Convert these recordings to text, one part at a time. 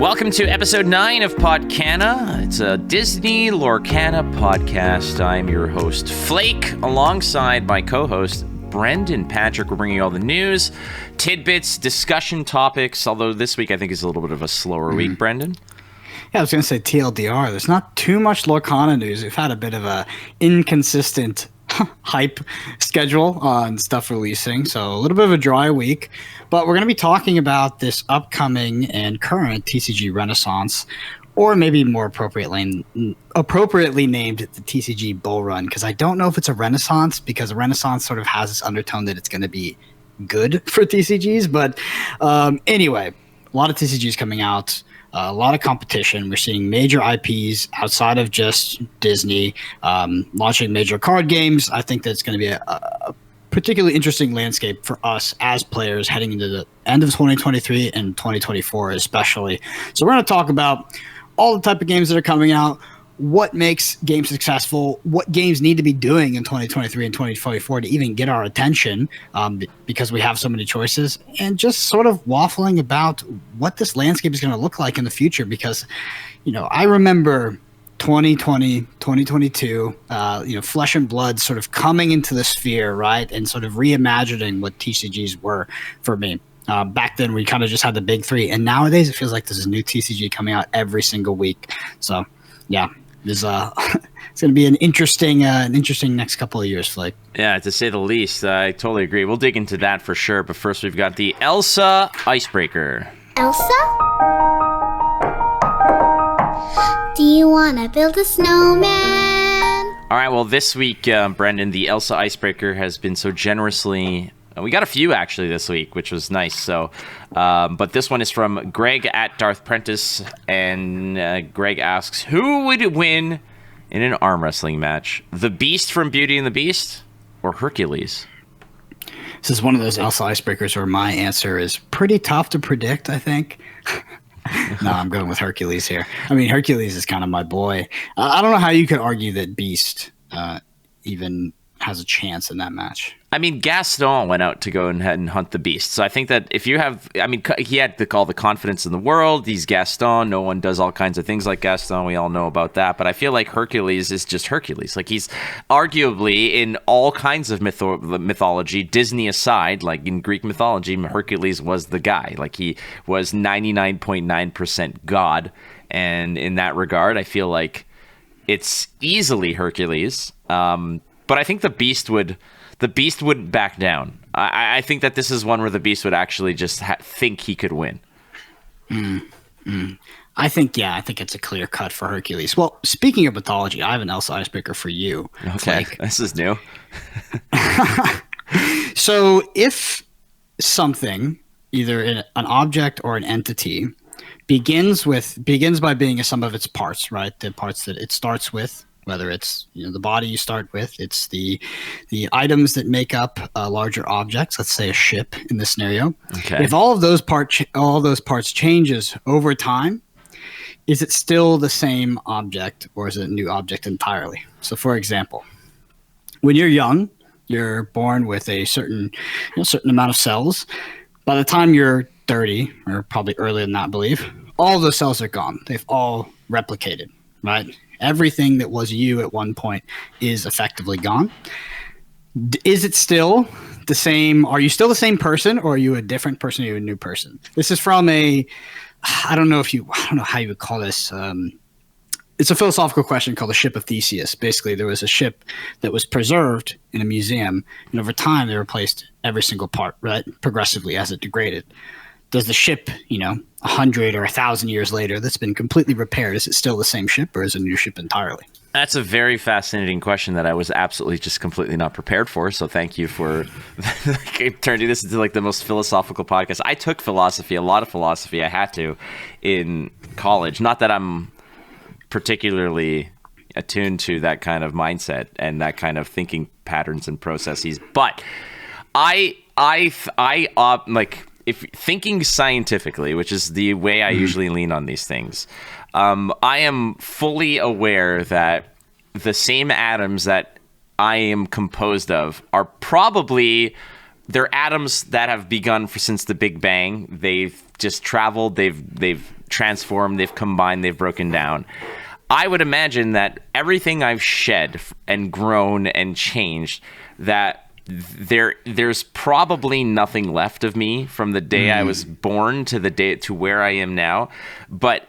Welcome to episode 9 of Podcana. It's a Disney Lorcana podcast. I'm your host, Flake, alongside my co-host, Brendan Patrick. We're bringing you all the news, tidbits, discussion topics, although this week I think is a little bit of a slower week, Brendan. Yeah, I was going to say TLDR. There's not too much Lorcana news. We've had a bit of a inconsistent hype schedule on stuff releasing, so a little bit of a dry week. But we're going to be talking about this upcoming and current TCG Renaissance, or maybe more appropriately named the TCG Bull Run, because I don't know if it's a Renaissance, because a Renaissance sort of has this undertone that it's going to be good for TCGs. But anyway, a lot of TCGs coming out. A lot of competition. We're seeing major IPs outside of just Disney launching major card games. I think that's going to be a particularly interesting landscape for us as players heading into the end of 2023 and 2024 especially. So we're going to talk about all the type of games that are coming out, what makes games successful, what games need to be doing in 2023 and 2024 to even get our attention, because we have so many choices, and just sort of waffling about what this landscape is going to look like in the future. Because, I remember 2020, 2022, Flesh and Blood sort of coming into the sphere, right, and sort of reimagining what TCGs were for me. Back then, we kind of just had the big three, and nowadays it feels like there's a new TCG coming out every single week. So, yeah. It's going to be an interesting next couple of years, Flake. Yeah, to say the least. I totally agree. We'll dig into that for sure. But first, we've got the Elsa Icebreaker. Elsa? Do you want to build a snowman? All right, well, this week, Brendan, the Elsa Icebreaker has been so generously... We got a few, actually, this week, which was nice. So, but this one is from Greg at Darth Prentice, and Greg asks, who would win in an arm wrestling match? The Beast from Beauty and the Beast or Hercules? This is one of those Elsa Icebreakers where my answer is pretty tough to predict, I think. No, I'm going with Hercules here. I mean, Hercules is kind of my boy. I don't know how you could argue that Beast even has a chance in that match. I mean, Gaston went out to go and hunt the Beast. So I think that if you have, he had all the confidence in the world. He's Gaston. No one does all kinds of things like Gaston. We all know about that. But I feel like Hercules is just Hercules. Like, he's arguably in all kinds of mythology, Disney aside, like in Greek mythology, Hercules was the guy. Like, he was 99.9% God. And in that regard, I feel like it's easily Hercules. But I think the Beast would back down. I think that this is one where the Beast would actually just think he could win. I think it's a clear cut for Hercules. Well, speaking of mythology, I have an Elsa Icebreaker for you. Okay, this is new. So if something, either an object or an entity, begins by being a sum of its parts, right? The parts that it starts with. Whether it's the body you start with, it's the items that make up larger objects. Let's say a ship in this scenario. Okay. If all those parts changes over time, is it still the same object or is it a new object entirely? So, for example, when you're young, you're born with a certain amount of cells. By the time you're 30, or probably earlier than that, I believe, all those cells are gone. They've all replicated, right? Everything that was you at one point is effectively gone. Is it still the same? Are you still the same person, or are you a different person? Or are you a new person? This is from I don't know how you would call this. It's a philosophical question called the Ship of Theseus. Basically, there was a ship that was preserved in a museum, and over time they replaced every single part, right, progressively as it degraded. Does the ship, 100 or 1,000 years later, that's been completely repaired, is it still the same ship, or is it a new ship entirely? That's a very fascinating question that I was absolutely just completely not prepared for. So thank you for turning this into like the most philosophical podcast. I took philosophy, a lot of philosophy. I had to in college. Not that I'm particularly attuned to that kind of mindset and that kind of thinking patterns and processes, but I if thinking scientifically, which is the way I usually lean on these things, I am fully aware that the same atoms that I am composed of are probably, they're atoms that have begun since the Big Bang. They've just traveled, they've transformed, they've combined, they've broken down. I would imagine that everything I've shed and grown and changed, that there's probably nothing left of me from the day I was born to the day to where I am now. But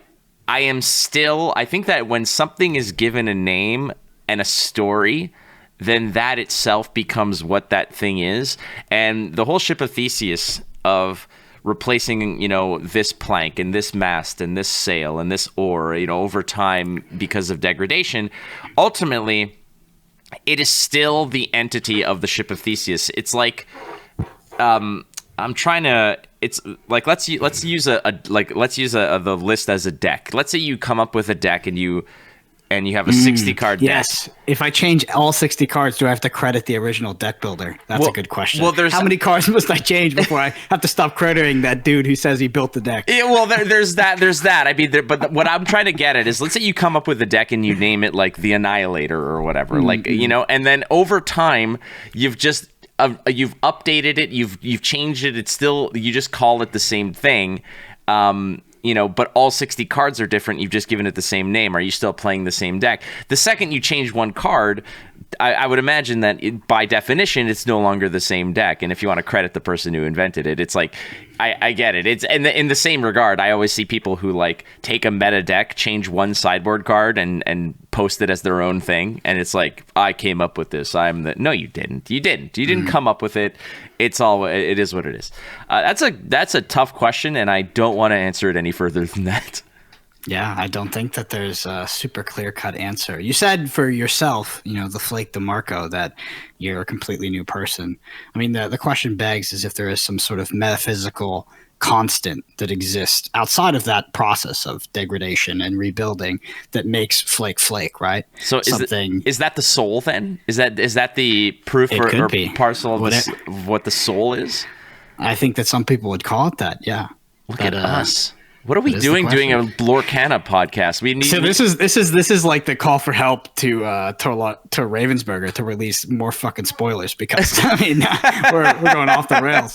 I think that when something is given a name and a story, then that itself becomes what that thing is. And the whole ship of Theseus of replacing, this plank and this mast and this sail and this oar, over time because of degradation, ultimately, it is still the entity of the ship of Theseus. It's like, it's like, let's use the list as a deck. Let's say you come up with a deck and you have a 60 card deck. Yes. If I change all 60 cards, do I have to credit the original deck builder? That's a good question. Well, how many cards must I change before I have to stop crediting that dude who says he built the deck? Yeah, well, there's that. I mean, but what I'm trying to get at is, let's say you come up with a deck and you name it like the Annihilator or whatever, and then over time you've updated it, you've changed it. It's still, you just call it the same thing. But all 60 cards are different. You've just given it the same name. Are you still playing the same deck? The second you change one card, I would imagine that by definition, it's no longer the same deck. And if you want to credit the person who invented it, it's like, I get it. It's in the same regard. I always see people who like take a meta deck, change one sideboard card, and post it as their own thing. And it's like, I came up with this. No, you didn't. You didn't come up with it. It is what it is. That's a tough question, and I don't want to answer it any further than that. Yeah, I don't think that there's a super clear-cut answer. You said for yourself, the Flake Di Marco, that you're a completely new person. I mean, the question begs is if there is some sort of metaphysical constant that exists outside of that process of degradation and rebuilding that makes Flake, right? So is that the soul then? Is that the proof or parcel of what the soul is? I think that some people would call it that, yeah. Look at us. What are we doing a Lorcana podcast? We need. So this is like the call for help to Ravensburger to release more fucking spoilers, because I mean we're going off the rails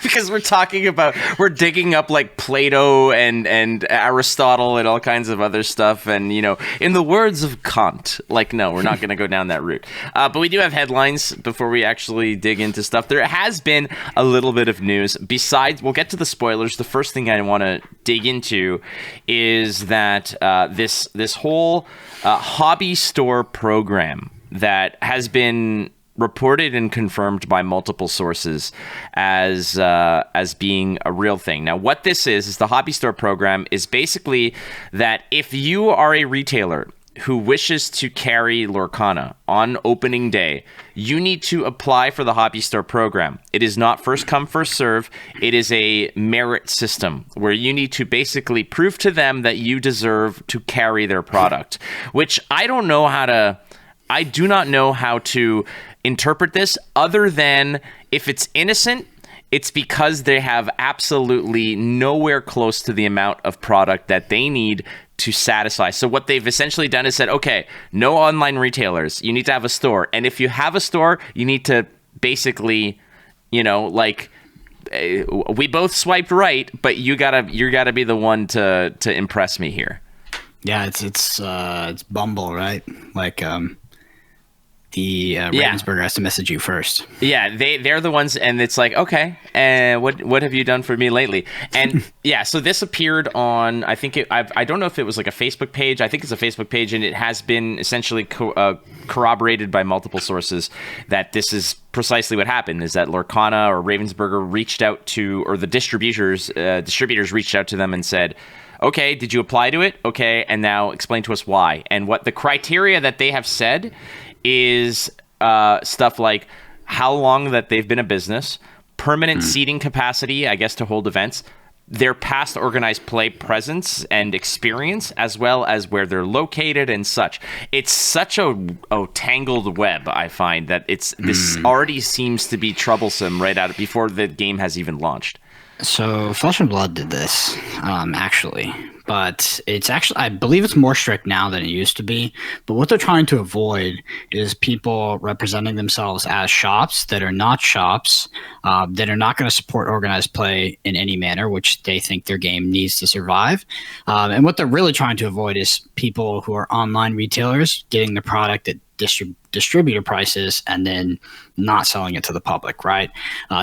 because we're digging up like Plato and Aristotle and all kinds of other stuff, and in the words of Kant, like, no, we're not going to go down that route. But we do have headlines before we actually dig into stuff. There has been a little bit of news. Besides, we'll get to the spoilers. The first thing I want to dig into is that this whole hobby store program that has been reported and confirmed by multiple sources as being a real thing. Now, what this is the hobby store program is basically that if you are a retailer who wishes to carry Lorcana on opening day, you need to apply for the hobby store program. It is not first come, first serve. It is a merit system where you need to basically prove to them that you deserve to carry their product, which I do not know how to interpret this other than if it's innocent, it's because they have absolutely nowhere close to the amount of product that they need to satisfy. So what they've essentially done is said, okay, no online retailers. You need to have a store. And if you have a store, you need to basically, we both swiped right, but you gotta be the one to impress me here. Yeah, it's Bumble, right? Like the Ravensburger has to message you first. Yeah, they're the ones, and it's like, okay, and what have you done for me lately? And yeah, so this appeared on, I think I don't know if it was like a Facebook page. I think it's a Facebook page, and it has been essentially corroborated by multiple sources that this is precisely what happened. Is that Lorcana or Ravensburger reached out to, or the distributors reached out to them and said, okay, did you apply to it? Okay, and now explain to us why. And what the criteria that they have said is stuff like how long that they've been a business, permanent seating capacity, I guess, to hold events, their past organized play presence and experience, as well as where they're located and such. It's such a tangled web, I find, that this already seems to be troublesome right out before the game has even launched. So Flesh and Blood did this, actually. But it's actually, I believe it's more strict now than it used to be. But what they're trying to avoid is people representing themselves as shops that are not shops, that are not going to support organized play in any manner, which they think their game needs to survive. And what they're really trying to avoid is people who are online retailers getting the product at distributor prices and then not selling it to the public, right?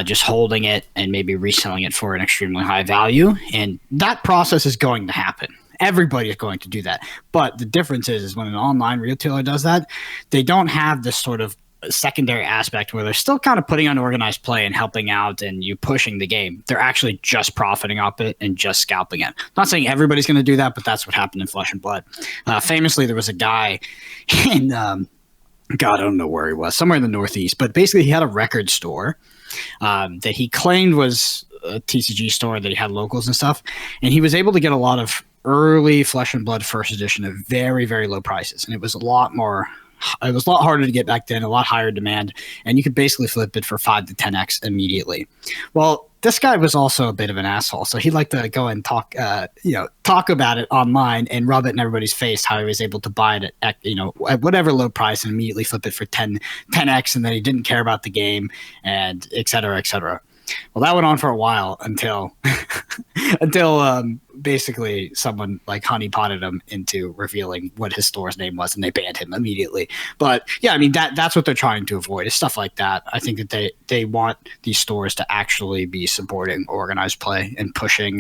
Just holding it and maybe reselling it for an extremely high value. And that process is going to happen. Everybody is going to do that. But the difference is when an online retailer does that, they don't have this sort of secondary aspect where they're still kind of putting on organized play and helping out and you pushing the game. They're actually just profiting off it and just scalping it. Not saying everybody's going to do that, but that's what happened in Flesh and Blood. Famously, there was a guy in God, I don't know where he was, somewhere in the Northeast, but basically he had a record store that he claimed was a TCG store that he had locals and stuff. And he was able to get a lot of early Flesh and Blood first edition at very, very low prices. And it was a lot harder to get back then, a lot higher demand. And you could basically flip it for 5 to 10x immediately. Well, this guy was also a bit of an asshole. So he'd like to go and talk about it online and rub it in everybody's face how he was able to buy it at whatever low price and immediately flip it for 10x, and then he didn't care about the game and et cetera, et cetera. Well, that went on for a while until basically someone like honeypotted him into revealing what his store's name was, and they banned him immediately. But yeah, I mean that's what they're trying to avoid is stuff like that. I think that they want these stores to actually be supporting organized play and pushing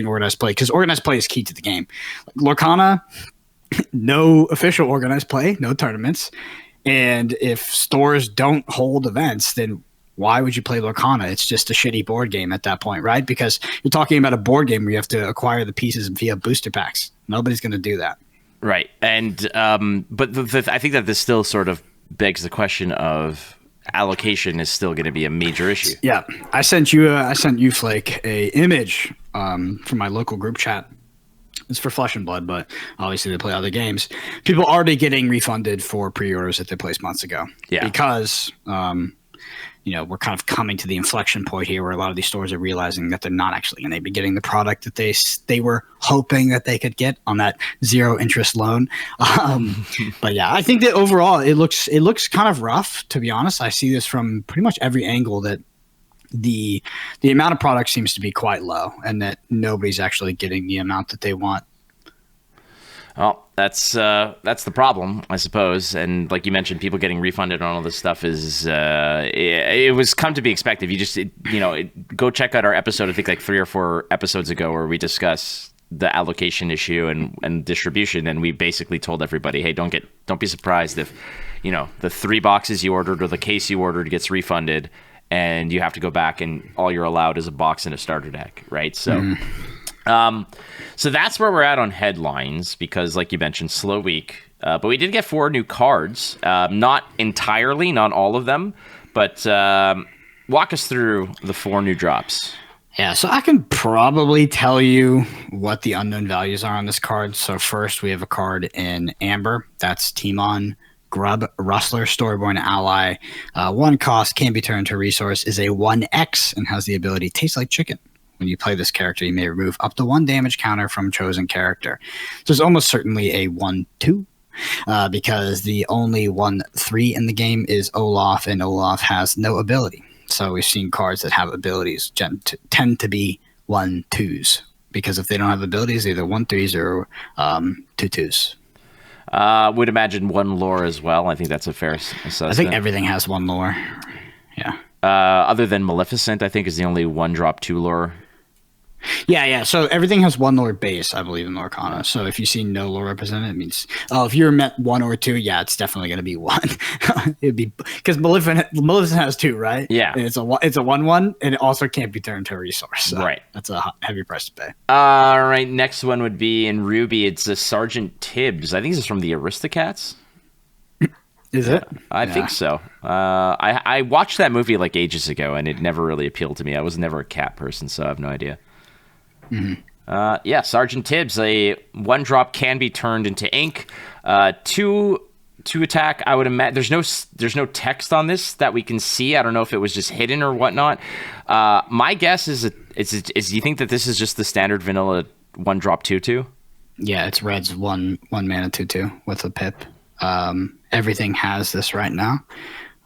organized play, because organized play is key to the game. Lorcana, no official organized play, no tournaments, and if stores don't hold events, then why would you play Lorcana? It's just a shitty board game at that point, right? Because you're talking about a board game where you have to acquire the pieces via booster packs. Nobody's going to do that. Right. And but I think that this still sort of begs the question of allocation is still going to be a major issue. Yeah. I sent you Flake, a image from my local group chat. It's for Flesh and Blood, but obviously they play other games. People are already getting refunded for pre-orders that they placed months ago. Yeah. Because we're kind of coming to the inflection point here where a lot of these stores are realizing that they're not actually going to be getting the product that they were hoping that they could get on that zero interest loan. But yeah, I think that overall it looks kind of rough, to be honest. I see this from pretty much every angle that the amount of product seems to be quite low and that nobody's actually getting the amount that they want. Well, that's the problem, I suppose. And like you mentioned, people getting refunded on all this stuff is it was come to be expected. You just go check out our episode, I think like 3 or 4 episodes ago, where we discuss the allocation issue and distribution, and we basically told everybody, hey, don't be surprised if the 3 boxes you ordered or the case you ordered gets refunded, and you have to go back and all you're allowed is a box and a starter deck, right? So. So that's where we're at on headlines, because like you mentioned, slow week, but we did get 4 new cards, not entirely, not all of them, but walk us through the 4 new drops. Yeah, so I can probably tell you what the unknown values are on this card. So first we have a card in Amber. That's Timon, Grub, Rustler, Storyborn Ally. 1 cost, can be turned to a resource, is a 1x, and has the ability Tastes Like Chicken. When you play this character, you may remove up to 1 damage counter from chosen character. So it's almost certainly a 1/2, because the only 1/3 in the game is Olaf, and Olaf has no ability. So we've seen cards that have abilities tend to be 1/2s, because if they don't have abilities, they're either 1/3s or 2/2s. Would imagine 1 lore as well. I think that's a fair assessment. I think everything has 1 lore. Yeah. Other than Maleficent, I think is the only 1-drop 2 lore. Yeah. So everything has 1 lore base, I believe, in Lorcana. So if you see no lore represented, it means if you're met 1 or 2, yeah, it's definitely going to be 1. It'd be because Maleficent has 2, right? Yeah, and it's a 1/1, and it also can't be turned to a resource. So right, that's a heavy price to pay. All right, next one would be in Ruby. It's a Sergeant Tibbs. I think this is from the Aristocats. Is it? I think so. I watched that movie like ages ago, and it never really appealed to me. I was never a cat person, so I have no idea. Mm-hmm. Sergeant Tibbs, a 1-drop, can be turned into ink. 2 2 attack. I would imagine there's no text on this that we can see. I don't know if it was just hidden or whatnot. My guess is you think that this is just the standard vanilla 1-drop 2/2? Yeah, it's red's one mana 2/2 with a pip. Everything has this right now.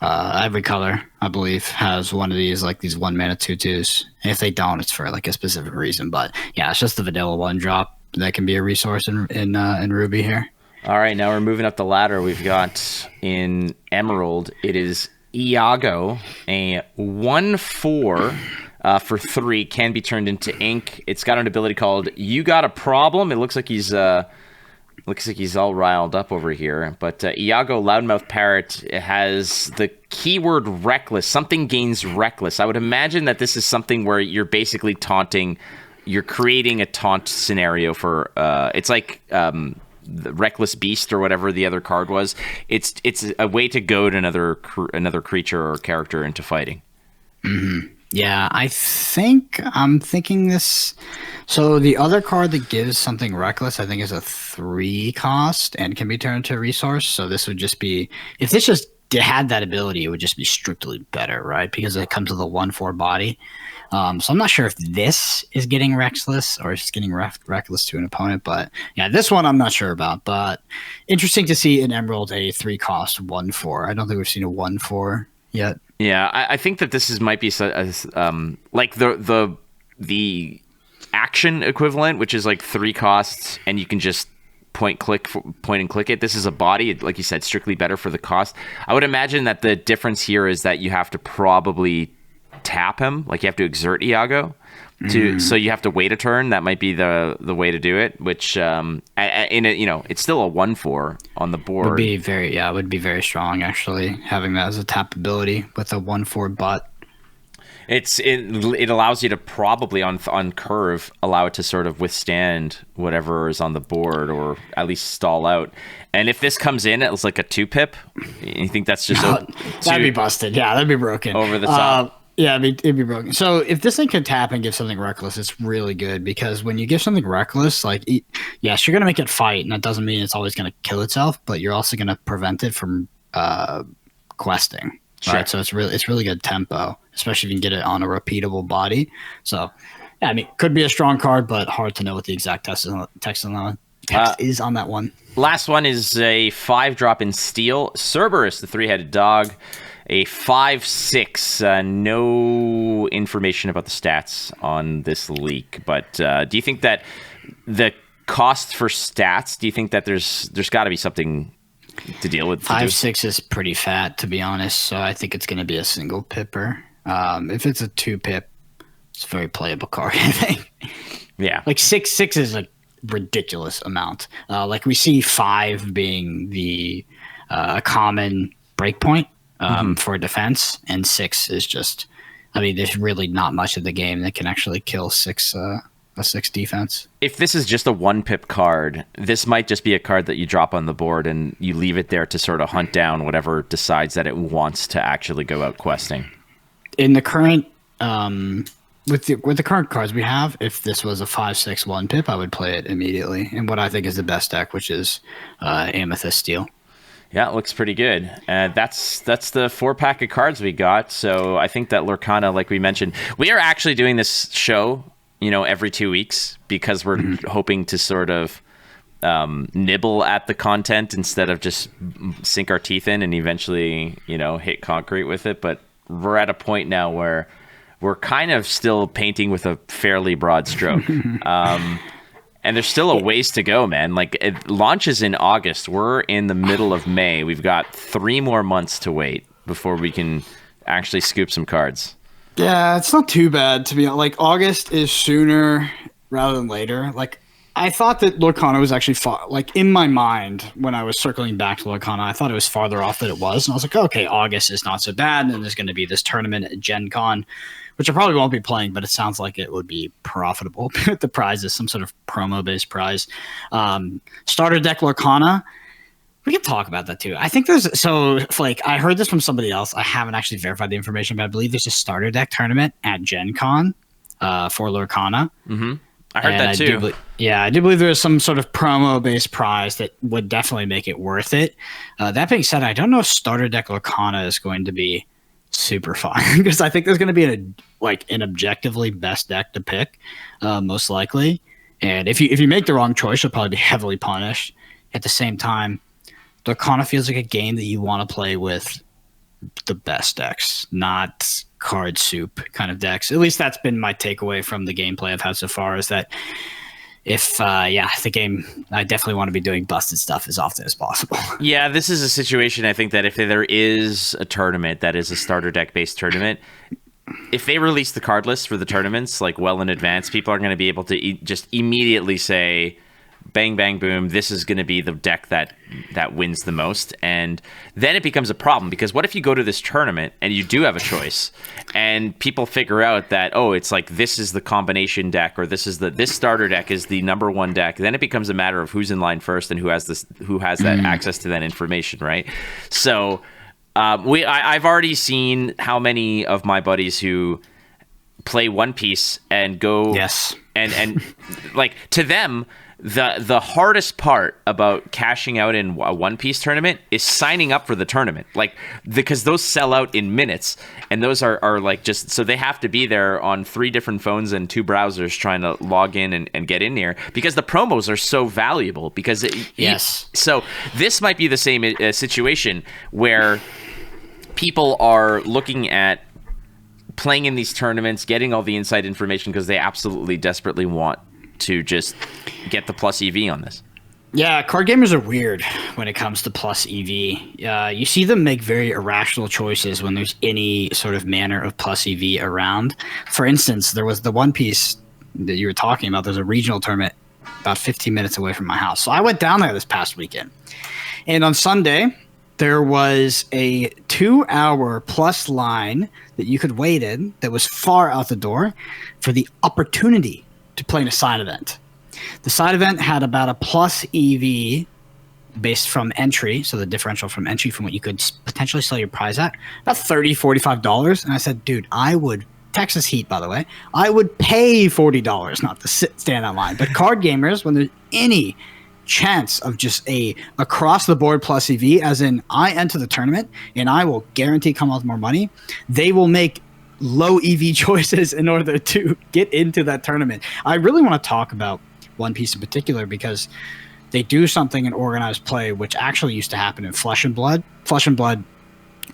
Every color, I believe, has one of these, like these 1 mana 2/2s. If they don't, it's for like a specific reason. But yeah, it's just the vanilla 1-drop that can be a resource in Ruby here. All right, now we're moving up the ladder. We've got in Emerald, it is Iago, a 1/4 for 3, can be turned into ink. It's got an ability called You Got a Problem. It looks like he's all riled up over here. But Iago, Loudmouth Parrot, has the keyword reckless. Something gains reckless. I would imagine that this is something where you're basically taunting. You're creating a taunt scenario for. It's like the Reckless Beast or whatever the other card was. It's a way to goad another creature or character into fighting. Mm-hmm. Yeah, I'm thinking this. So the other card that gives something reckless, I think, is a 3 cost and can be turned into a resource. So this would just be, if this just had that ability, it would just be strictly better, right? Because it comes with a 1/4 body. So I'm not sure if this is getting reckless or it's getting reckless to an opponent, but yeah, this one I'm not sure about. But interesting to see in Emerald a 3 cost 1/4. I don't think we've seen a 1/4 yet. Yeah, I think that this might be like the action equivalent, which is like 3 costs, and you can just point and click it. This is a body, like you said, strictly better for the cost. I would imagine that the difference here is that you have to probably tap him, like you have to exert Iago so you have to wait a turn. That might be the way to do it, which it's still a 1/4 on the board. Would be very strong actually, having that as a tap ability with a 1/4 butt. It allows you to probably on curve allow it to sort of withstand whatever is on the board, or at least stall out. And if this comes in, it's like a 2-pip. You think that's just that'd be busted? Yeah, that'd be broken over the top. Yeah, it'd be broken. So if this thing can tap and give something reckless, it's really good, because when you give something reckless, like, yes, you're going to make it fight, and that doesn't mean it's always going to kill itself, but you're also going to prevent it from questing. Sure. Right? So it's really good tempo, especially if you can get it on a repeatable body. So, yeah, I mean, could be a strong card, but hard to know what the exact text is on that one. Last one is a 5-drop in Steel. Cerberus, the 3-headed dog. A 5/6. No information about the stats on this leak, but do you think that the cost for stats? Do you think that there's got to be something to deal with? 5/6 is pretty fat, to be honest. So I think it's going to be a single pipper. If it's a 2-pip, it's a very playable card, I think. Yeah, like 6/6 is a ridiculous amount. Like we see 5 being the common breakpoint. For defense, and 6 is just, I mean, there's really not much of the game that can actually kill a 6 defense. If this is just a 1-pip card, this might just be a card that you drop on the board and you leave it there to sort of hunt down whatever decides that it wants to actually go out questing. In the current, with the current cards we have, if this was a 5/6 1-pip, I would play it immediately in what I think is the best deck, which is Amethyst Steel. Yeah, it looks pretty good. That's the 4-pack of cards we got. So I think that Lorcana, like we mentioned, we are actually doing this show, every 2 weeks, because we're hoping to sort of nibble at the content instead of just sink our teeth in and eventually, hit concrete with it. But we're at a point now where we're kind of still painting with a fairly broad stroke. And there's still a ways to go, man. Like, it launches in August. We're in the middle of May. We've got 3 more months to wait before we can actually scoop some cards. Yeah, it's not too bad, to be honest. Like, August is sooner rather than later. Like, I thought that Lorcana was actually like, in my mind, when I was circling back to Lorcana, I thought it was farther off than it was. And I was like, okay, August is not so bad. And then there's going to be this tournament at Gen Con, which I probably won't be playing, but it sounds like it would be profitable. The prize is some sort of promo-based prize. Starter deck Lorcana, we can talk about that too. I think I heard this from somebody else. I haven't actually verified the information, but I believe there's a starter deck tournament at Gen Con for Lorcana. Mm-hmm. I heard that too. I do believe there is some sort of promo-based prize that would definitely make it worth it. That being said, I don't know if Starter Deck Lorcana is going to be super fun because I think there's going to be an objectively best deck to pick, most likely. And if you make the wrong choice, you'll probably be heavily punished. At the same time, Lorcana feels like a game that you want to play with the best decks, not card soup kind of decks. At least that's been my takeaway from the gameplay I've had so far, is that if the game, I definitely want to be doing busted stuff as often as possible. Yeah, this is a situation, I think, that if there is a tournament that is a starter deck based tournament, if they release the card list for the tournaments like well in advance, people are going to be able to just immediately say, bang, bang, boom, this is going to be the deck that wins the most. And then it becomes a problem, because what if you go to this tournament and you do have a choice and people figure out that, oh, it's like this is the combination deck, or this starter deck is the number one deck. Then it becomes a matter of who's in line first and who has that access to that information, right? So I've already seen how many of my buddies who play One Piece and go and like, to them, the hardest part about cashing out in a One Piece tournament is signing up for the tournament, like, because those sell out in minutes, and those are like, just so they have to be there on 3 different phones and 2 browsers trying to log in and get in there, because the promos are so valuable. Because so this might be the same situation where people are looking at playing in these tournaments, getting all the inside information because they absolutely desperately want to just get the plus EV on this. Yeah, card gamers are weird when it comes to plus EV. You see them make very irrational choices when there's any sort of manner of plus EV around. For instance, there was the One Piece that you were talking about. There's a regional tournament about 15 minutes away from my house. So I went down there this past weekend. And on Sunday, there was a 2-hour plus line that you could wait in that was far out the door for the opportunity to play in a side event. The side event had about a plus EV based from entry, so the differential from entry from what you could potentially sell your prize at, about $30, $45. And I said, dude, Texas Heat, by the way, I would pay $40 not to stand on line. But card gamers, when there's any chance of just a across the board plus EV, as in I enter the tournament and I will guarantee come out with more money, they will make low EV choices in order to get into that tournament. I really want to talk about One Piece in particular because they do something in organized play which actually used to happen in Flesh and Blood. Flesh and Blood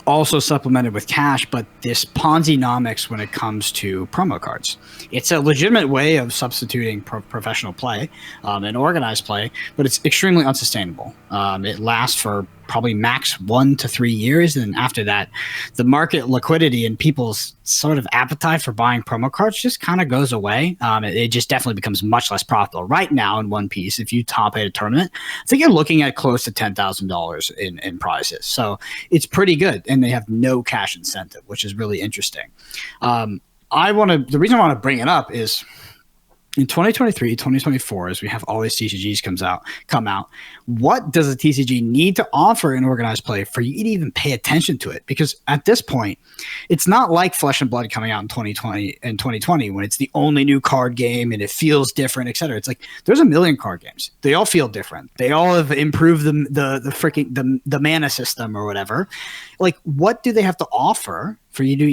also supplemented with cash, but this Ponzi-nomics when it comes to promo cards. It's a legitimate way of substituting professional play and organized play, but it's extremely unsustainable. It lasts for probably max 1 to 3 years, and after that, the market liquidity and people's sort of appetite for buying promo cards just kind of goes away. It just definitely becomes much less profitable. Right now in One Piece, if you top 8 a tournament, I think you're looking at close to $10,000 in prizes. So it's pretty good, and they have no cash incentive, which is really interesting. The reason I want to bring it up is in 2023, 2024, as we have all these TCGs come out, what does a TCG need to offer in organized play for you to even pay attention to it? Because at this point, it's not like Flesh and Blood coming out in 2020 when it's the only new card game and it feels different, etc. It's like there's a million card games. They all feel different. They all have improved the mana system or whatever. Like, what do they have to offer for you to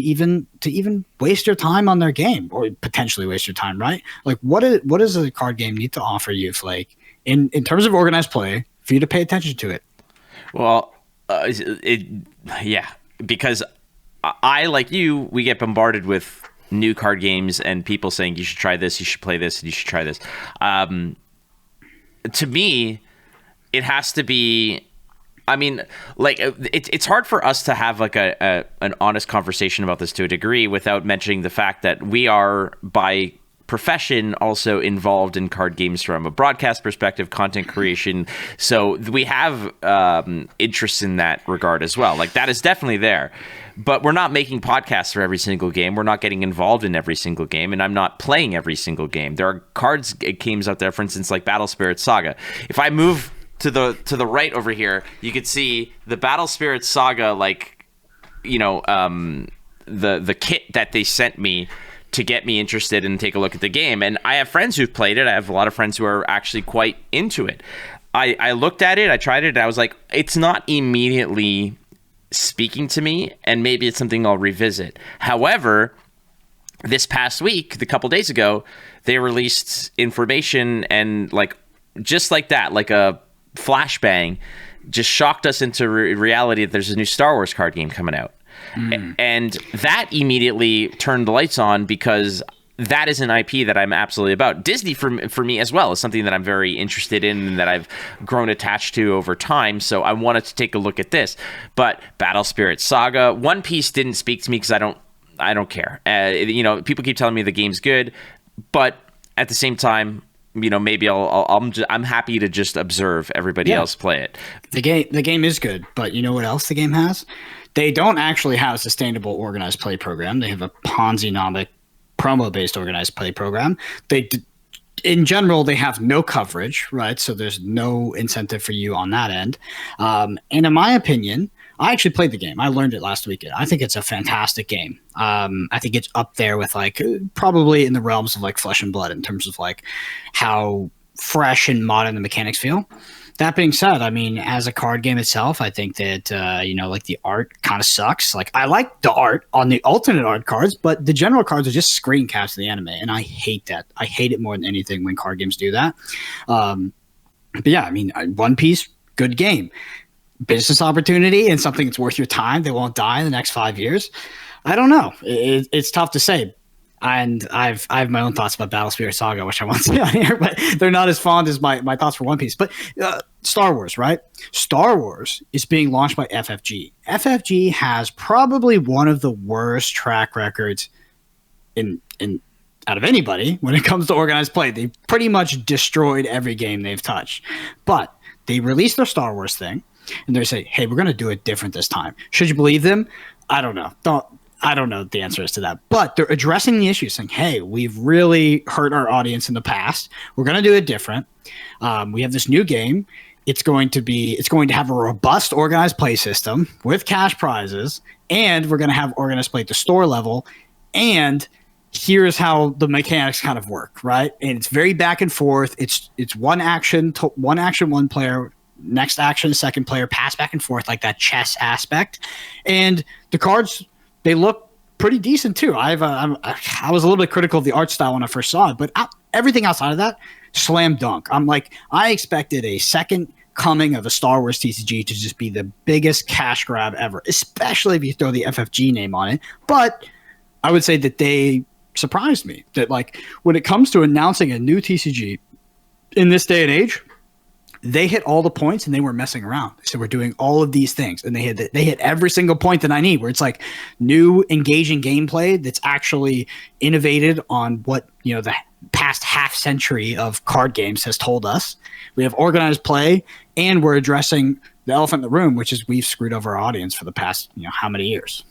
even waste your time on their game, or potentially waste your time, right? Like, what does a card game need to offer you, Flake, in terms of organized play for you to pay attention to it? Well, because I, like you, we get bombarded with new card games and people saying you should try this, you should play this, and you should try this. To me, it has to be. I mean, like, it's hard for us to have like an honest conversation about this to a degree without mentioning the fact that we are, by profession, also involved in card games from a broadcast perspective, content creation. So we have interests in that regard as well. Like, that is definitely there. But we're not making podcasts for every single game. We're not getting involved in every single game, and I'm not playing every single game. There are cards games out there, for instance, like Battle Spirit Saga. If I move to the right over here, you could see the Battle Spirit Saga, like, you know, the kit that they sent me to get me interested and take a look at the game. And I have friends who've played it. I have a lot of friends who are actually quite into it. I looked at it, I tried it, and I was like, it's not immediately speaking to me, and maybe it's something I'll revisit. However, this past week, a couple days ago, they released information, and like just like that, like a flashbang, just shocked us into reality that there's a new Star Wars card game coming out. And that immediately turned the lights on, because that is an IP that I'm absolutely about. Disney, for me as well, is something that I'm very interested in and that I've grown attached to over time. So I wanted to take a look at this. But Battle Spirit Saga, One Piece didn't speak to me because I don't care. People keep telling me the game's good, but at the same time, maybe I'm happy to just observe everybody else play it. The game is good, but you know what else the game has? They don't actually have a sustainable organized play program. They have a Ponzi-nomic promo-based organized play program. In general, they have no coverage, right? So there's no incentive for you on that end. And in my opinion, I actually played the game. I learned it last weekend. I think it's a fantastic game. I think it's up there with probably in the realms of Flesh and Blood in terms of how fresh and modern the mechanics feel. That being said, I mean, as a card game itself, I think that, the art kind of sucks. I like the art on the alternate art cards, but the general cards are just screen caps of the anime, and I hate that. I hate it more than anything when card games do that. But yeah, I mean, One Piece, good game. Business opportunity and something that's worth your time. They won't die in the next 5 years. I don't know. It's tough to say. And I have my own thoughts about Battle Spirit Saga, which I won't say on here, but they're not as fond as my thoughts for One Piece. But Star Wars, right? Star Wars is being launched by FFG. FFG has probably one of the worst track records in out of anybody when it comes to organized play. They pretty much destroyed every game they've touched. But they released their Star Wars thing, and they say, hey, we're going to do it different this time. Should you believe them? I don't know. I don't know what the answer is to that, but they're addressing the issue, saying, hey, we've really hurt our audience in the past. We're going to do it different. We have this new game. It's going to have a robust organized play system with cash prizes, and we're going to have organized play at the store level. And here's how the mechanics kind of work, right? And it's very back and forth. It's one action, one player, next action, second player, pass back and forth, like that chess aspect. And the cards, they look pretty decent too. I was a little bit critical of the art style when I first saw it, but everything outside of that, slam dunk. I expected a second coming of a Star Wars TCG to just be the biggest cash grab ever, especially if you throw the FFG name on it. But I would say that they surprised me that when it comes to announcing a new TCG in this day and age, they hit all the points and they were messing around. So we're doing all of these things, and they hit every single point that I need, where it's new engaging gameplay that's actually innovated on what the past half century of card games has told us. We have organized play, and we're addressing the elephant in the room, which is we've screwed over our audience for the past how many years.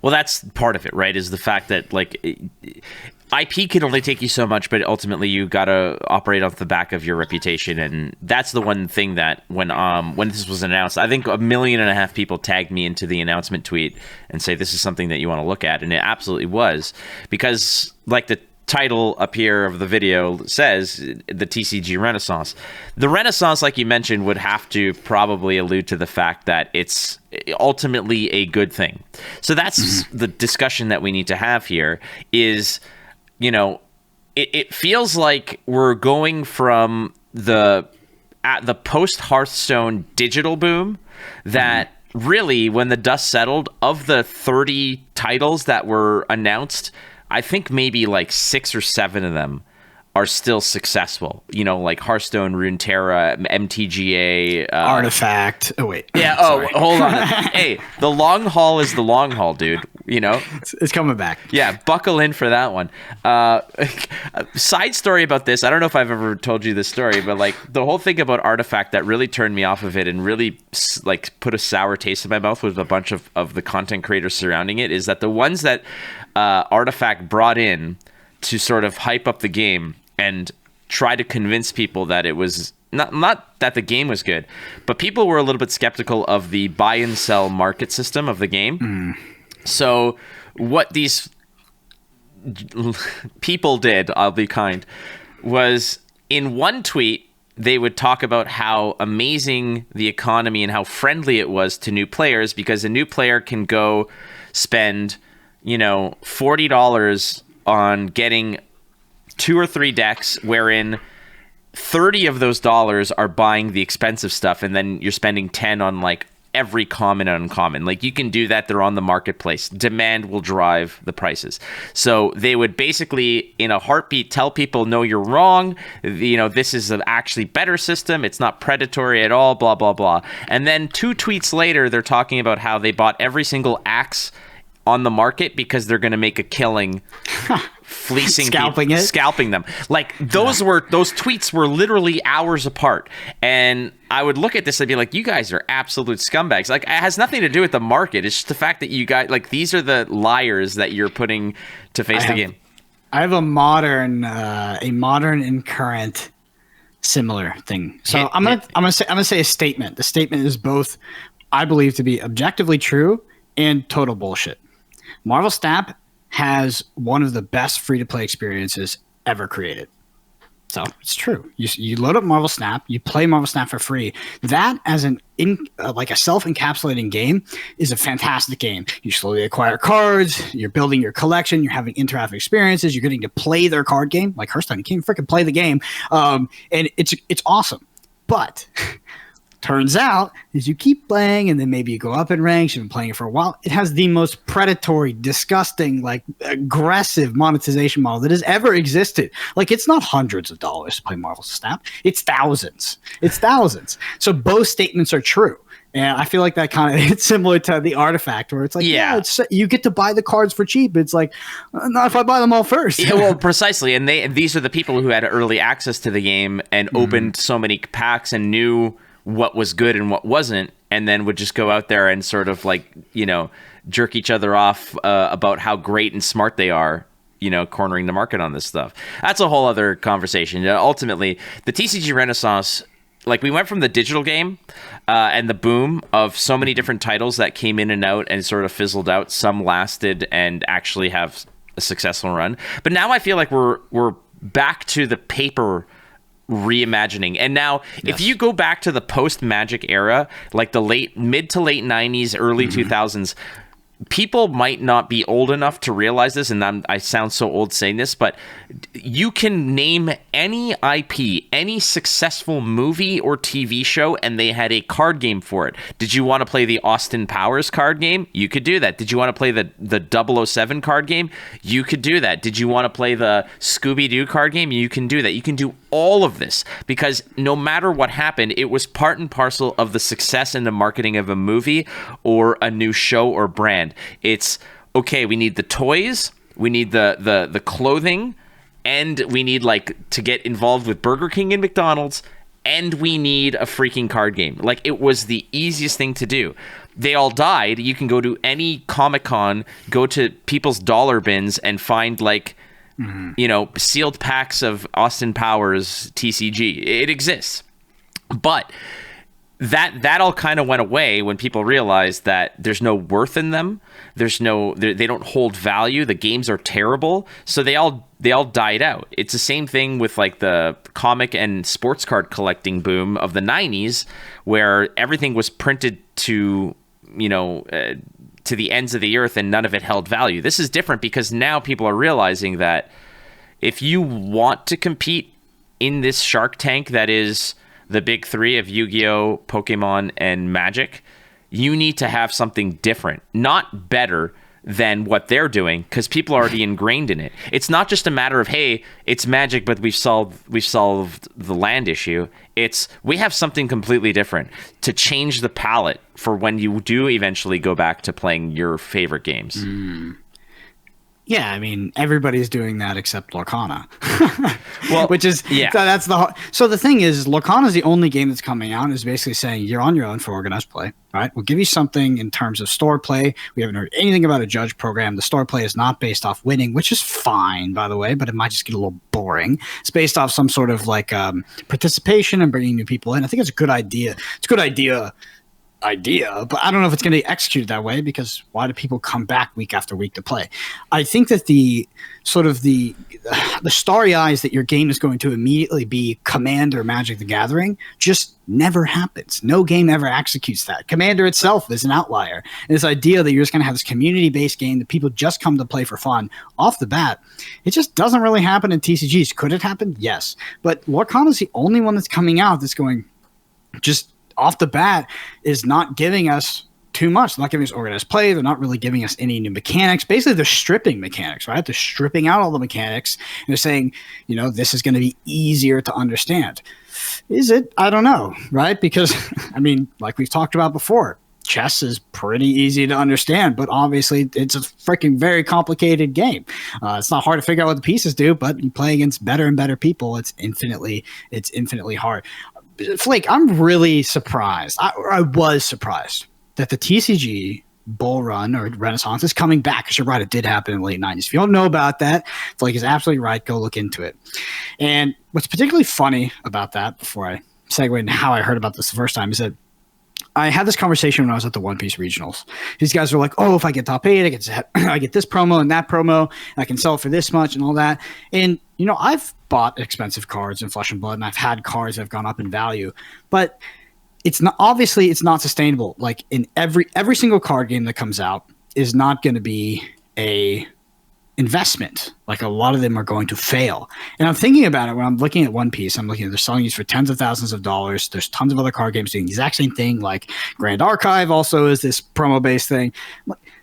Well, that's part of it, right? Is the fact that IP can only take you so much, but ultimately you got to operate off the back of your reputation. And that's the one thing that when this was announced, I think 1.5 million people tagged me into the announcement tweet and say, this is something that you want to look at. And it absolutely was, because the title up here of the video says, the TCG Renaissance. The Renaissance, like you mentioned, would have to probably allude to the fact that it's ultimately a good thing. So that's the discussion that we need to have here is, it feels like we're going from the post-Hearthstone digital boom that really, when the dust settled, of the 30 titles that were announced, I think maybe 6 or 7 of them are still successful. Like Hearthstone, Runeterra, MTGA, Artifact. Oh wait. Yeah. Hold on. Hey, the long haul is the long haul, dude. It's coming back. Yeah, buckle in for that one. Side story about this. I don't know if I've ever told you this story, but the whole thing about Artifact that really turned me off of it and really put a sour taste in my mouth with a bunch of the content creators surrounding it is that the ones that Artifact brought in to sort of hype up the game and try to convince people that it was not that the game was good, but people were a little bit skeptical of the buy and sell market system of the game. So what these people did, I'll be kind, was in one tweet, they would talk about how amazing the economy and how friendly it was to new players, because a new player can go spend, $40 on getting 2 or 3 decks, wherein 30 of those dollars are buying the expensive stuff, and then you're spending 10 on like every common and uncommon. Like, you can do that. They're on the marketplace. Demand will drive the prices. So they would basically, in a heartbeat, tell people, no, you're wrong. This is an actually better system. It's not predatory at all, blah, blah, blah. And then 2 tweets later, they're talking about how they bought every single axe on the market because they're going to make a killing fleecing scalping them. Like, those tweets were literally hours apart, and I would look at this and be like, you guys are absolute scumbags. Like, it has nothing to do with the market. It's just the fact that you guys, like, these are the liars that you're putting to face the game. I have a modern and current similar thing. So I'm gonna say a statement. The statement is both, I believe, to be objectively true and total bullshit. Marvel Snap has one of the best free-to-play experiences ever created. So it's true. You load up Marvel Snap, you play Marvel Snap for free. That, as like a self-encapsulating game, is a fantastic game. You slowly acquire cards, you're building your collection, you're having interactive experiences, you're getting to play their card game. Like Hearthstone, you can't freaking play the game, and it's awesome. But turns out, as you keep playing, and then maybe you go up in ranks, you've been playing it for a while, it has the most predatory, disgusting, like aggressive monetization model that has ever existed. Like, it's not hundreds of dollars to play Marvel Snap. It's thousands. So both statements are true. And I feel like that kind of, it's similar to the Artifact, where it's like, you get to buy the cards for cheap. It's like, not if I buy them all first. Yeah, well, precisely. And these are the people who had early access to the game and opened so many packs and knew what was good and what wasn't, and then would just go out there and sort of like, jerk each other off about how great and smart they are, cornering the market on this stuff. That's a whole other conversation. Ultimately, the TCG Renaissance, like, we went from the digital game and the boom of so many different titles that came in and out and sort of fizzled out. Some lasted and actually have a successful run. But now I feel like we're back to the paper reimagining. And now, if you go back to the post-Magic era, like the mid to late 90s, early 2000s, people might not be old enough to realize this, and I sound so old saying this, but you can name any IP, any successful movie or TV show, and they had a card game for it. Did you want to play the Austin Powers card game? You could do that. Did you want to play the 007 card game? You could do that. Did you want to play the Scooby-Doo card game? You can do that. You can do all of this, because no matter what happened, it was part and parcel of the success and the marketing of a movie or a new show or brand. It's, okay, we need the toys, we need the clothing, and we need, like, to get involved with Burger King and McDonald's, and we need a freaking card game. Like, it was the easiest thing to do. They all died. You can go to any Comic-Con, go to people's dollar bins and find, like, sealed packs of Austin Powers TCG. It exists. But that all kind of went away when people realized that there's no worth in them. They don't hold value. The games are terrible. So they all died out. It's the same thing with, like, the comic and sports card collecting boom of the 90s, where everything was printed to the ends of the earth and none of it held value. This is different because now people are realizing that if you want to compete in this Shark Tank that is the big three of Yu-Gi-Oh!, Pokemon, and Magic, you need to have something different, not better than what they're doing, because people are already ingrained in it. It's not just a matter of, hey, it's Magic, but we've solved the land issue. It's, we have something completely different to change the palette for when you do eventually go back to playing your favorite games. Yeah, I mean, everybody's doing that except Lorcana. Well, which is, that's the, so the thing is, Lorcana is the only game that's coming out and is basically saying you're on your own for organized play, right? We'll give you something in terms of store play. We haven't heard anything about a judge program. The store play is not based off winning, which is fine, by the way, but it might just get a little boring. It's based off some sort of, like, participation and bringing new people in. I think it's a good idea. It's a good idea idea, but I don't know if it's going to be executed that way, because why do people come back week after week to play? I think that the starry eyes that your game is going to immediately be Commander Magic the Gathering just never happens. No game ever executes that. Commander itself is an outlier. And this idea that you're just going to have this community-based game that people just come to play for fun off the bat, it just doesn't really happen in TCGs. Could it happen? Yes. But Lorcana is the only one that's coming out that's going just off the bat is not giving us too much. They're not giving us organized play. They're not really giving us any new mechanics. Basically, they're stripping mechanics, right? They're stripping out all the mechanics. And they're saying, this is going to be easier to understand. Is it? I don't know, right? Because, like we've talked about before, chess is pretty easy to understand, but obviously it's a freaking very complicated game. It's not hard to figure out what the pieces do, but you play against better and better people. It's infinitely hard. Flake, I'm really surprised. I was surprised that the TCG Bull Run or Renaissance is coming back, because you're right, it did happen in the late 90s. If you don't know about that, Flake is absolutely right. Go look into it. And what's particularly funny about that, before I segue into how I heard about this the first time, is that I had this conversation when I was at the One Piece regionals. These guys were like, "Oh, if I get top 8, I get this promo and that promo, and I can sell it for this much and all that." And I've bought expensive cards in Flesh and Blood, and I've had cards that have gone up in value, but it's not sustainable. Like, in every single card game that comes out is not going to be a investment. Like, a lot of them are going to fail. And I'm thinking about it when I'm looking at One Piece. I'm looking at, they're selling these for tens of thousands of dollars. There's tons of other card games doing the exact same thing. Like Grand Archive also is this promo based thing.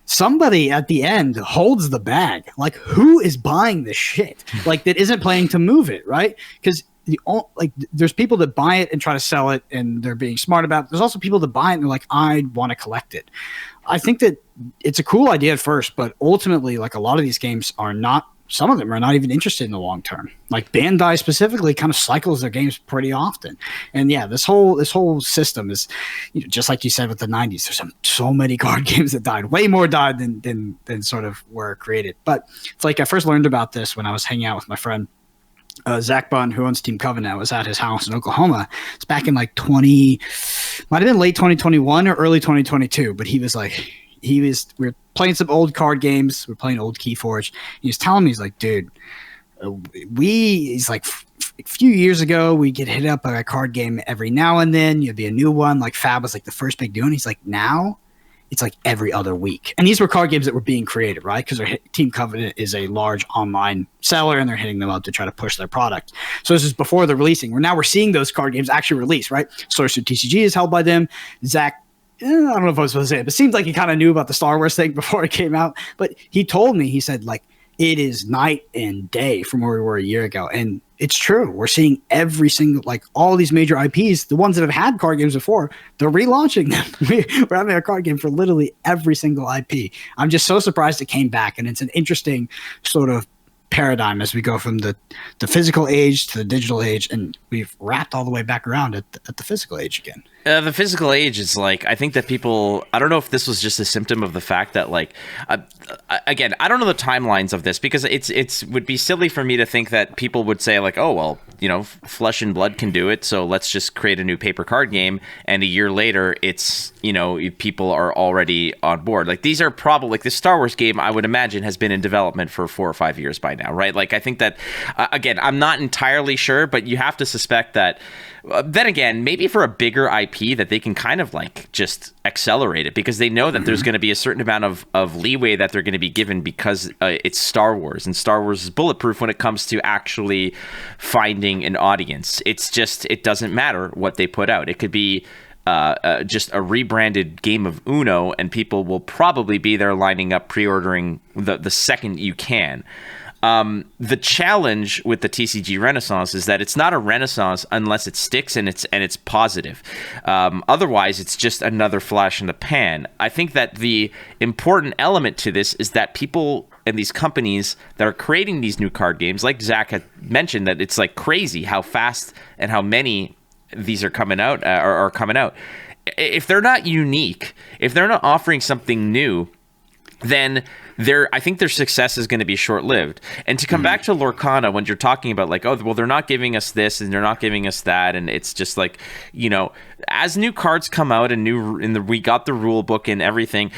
Somebody at the end holds the bag. Like, who is buying this shit? Like, that isn't playing to move it, right? Because there's people that buy it and try to sell it, and they're being smart about it. There's also people that buy it and they're like, I want to collect it. I think that it's a cool idea at first, but ultimately, like, a lot of these games are not, some of them are not even interested in the long term. Like Bandai specifically kind of cycles their games pretty often. And yeah, this whole system is, just like you said with the 90s, there's so many card games that died, way more died than sort of were created. But it's like, I first learned about this when I was hanging out with my friend Zach Bunn, who owns Team Covenant. I was at his house in Oklahoma. It's back in like might have been late 2021 or early 2022, but we were playing some old card games. We're playing old Keyforge. He was telling me, he's like, dude, he's like, a few years ago, we get hit up by a card game every now and then. You'd be a new one. Like Fab was like the first big deal. And he's like, now it's like every other week. And these were card games that were being created, right? Because Team Covenant is a large online seller, and they're hitting them up to try to push their product. So this is before they're releasing. We're seeing those card games actually release, right? Sorcerer TCG is held by them. Zach, I don't know if I was supposed to say it, but it seems like he kind of knew about the Star Wars thing before it came out. But he told me, he said, like, it is night and day from where we were a year ago. And it's true. We're seeing every single, like, all these major IPs, the ones that have had card games before, they're relaunching them. We're having a card game for literally every single IP. I'm just so surprised it came back. And it's an interesting sort of paradigm as we go from the physical age to the digital age, and we've wrapped all the way back around at the physical age again. The physical age is like, I think that people, I don't know if this was just a symptom of the fact that, like, again, I don't know the timelines of this, because it's would be silly for me to think that people would say, like, oh, well, Flesh and Blood can do it, so let's just create a new paper card game, and a year later it's, people are already on board. Like, these are probably, like, the Star Wars game, I would imagine, has been in development for 4 or 5 years by now, right? Like, I think that, again, I'm not entirely sure, but you have to suspect that, then again, maybe for a bigger IP, that they can kind of, like, just accelerate it, because they know that there's going to be a certain amount of leeway that they're going to be given, because it's Star Wars, and Star Wars is bulletproof when it comes to actually finding an audience. It's just, it doesn't matter what they put out. It could be just a rebranded game of Uno, and people will probably be there lining up, pre-ordering the second you can. The challenge with the TCG Renaissance is that it's not a Renaissance unless it sticks and it's positive. Otherwise, it's just another flash in the pan. I think that the important element to this is that people and these companies that are creating these new card games, like Zach had mentioned, that it's like crazy how fast and how many these are coming out, are coming out. If they're not unique, if they're not offering something new, then I think their success is going to be short-lived. And to come back to Lorcana, when you're talking about like, oh, well, they're not giving us this and they're not giving us that, and it's just like, you know, as new cards come out and we got the rule book and everything,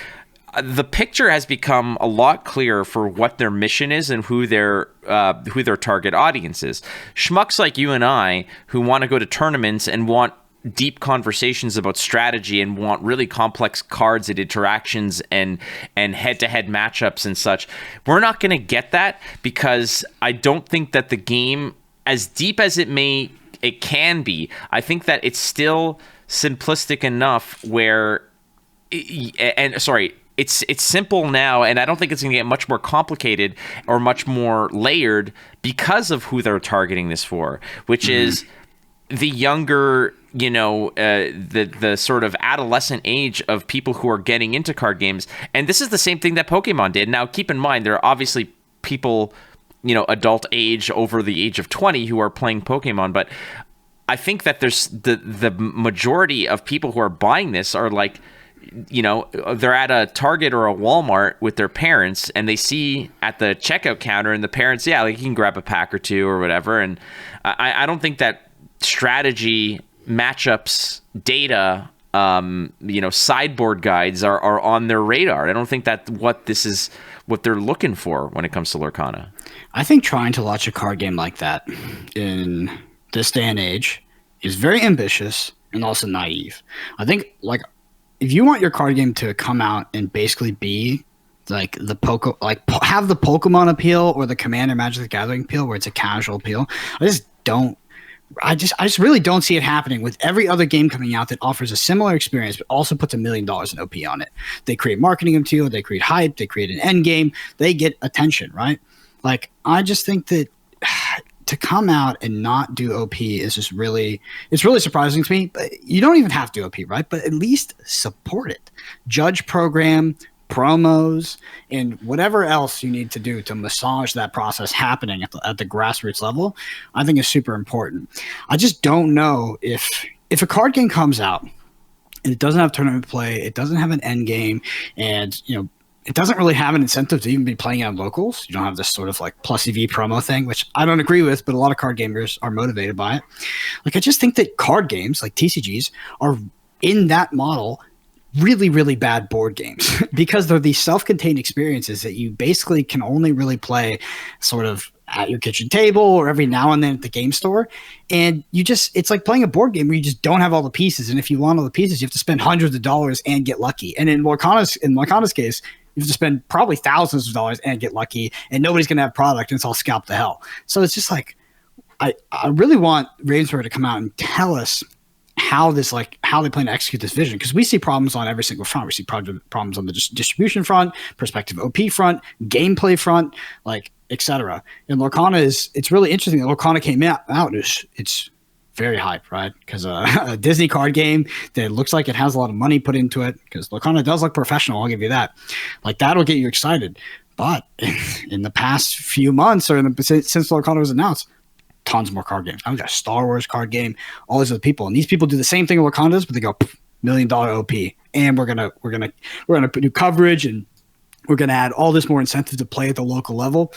the picture has become a lot clearer for what their mission is and who their target audience is. Schmucks like you and I who want to go to tournaments and want deep conversations about strategy and want really complex cards and interactions and head-to-head matchups and such, we're not going to get that, because I don't think that the game, as deep as it can be, I think that it's still simplistic enough where it's simple now, and I don't think it's going to get much more complicated or much more layered because of who they're targeting this for, which is the younger, you know, the sort of adolescent age of people who are getting into card games. And this is the same thing that Pokemon did. Now, keep in mind, there are obviously people, you know, adult age over the age of 20 who are playing Pokemon, but I think that there's the majority of people who are buying this are like, you know, they're at a Target or a Walmart with their parents, and they see at the checkout counter, and the parents, yeah, like, you can grab a pack or two or whatever. And I don't think that strategy, matchups, data, you know, sideboard guides are on their radar. I don't think that what they're looking for when it comes to Lorcana. I think trying to launch a card game like that in this day and age is very ambitious and also naive. I think, like, if you want your card game to come out and basically be like have the Pokemon appeal or the Commander Magic the Gathering appeal, where it's a casual appeal, I just really don't see it happening with every other game coming out that offers a similar experience but also puts $1 million in OP on it. They create marketing appeal, they create hype, they create an end game, they get attention, right? Like, I just think that to come out and not do OP is just really surprising to me. But you don't even have to do OP, right? But at least support it. Judge program, promos, and whatever else you need to do to massage that process happening at the grassroots level, I think is super important. I just don't know if a card game comes out and it doesn't have tournament play, it doesn't have an end game, and, you know, it doesn't really have an incentive to even be playing on locals. You don't have this sort of like plus EV promo thing, which I don't agree with, but a lot of card gamers are motivated by it. Like, I just think that card games like TCGs are, in that model, really, really bad board games because they're these self-contained experiences that you basically can only really play sort of at your kitchen table or every now and then at the game store. And it's like playing a board game where you just don't have all the pieces. And if you want all the pieces, you have to spend hundreds of dollars and get lucky. And in Lorcana's case, you have to spend probably thousands of dollars and get lucky, and nobody's going to have product, and it's all scalped to hell. So it's just like, I really want Ravensburger to come out and tell us how they plan to execute this vision, because we see problems on every single front. We see problems on the distribution front, perspective OP front, gameplay front, like, etc. And Lorcana it's really interesting that Lorcana came out. It's very hype, right? Because a Disney card game that looks like it has a lot of money put into it, because Lorcana does look professional, I'll give you that. Like, that'll get you excited. But in the past few months, or since Lorcana was announced, tons more card games. I've got a Star Wars card game, all these other people, and these people do the same thing Lorcana does, but they go $1 million OP, and we're gonna do coverage, and we're gonna add all this more incentive to play at the local level.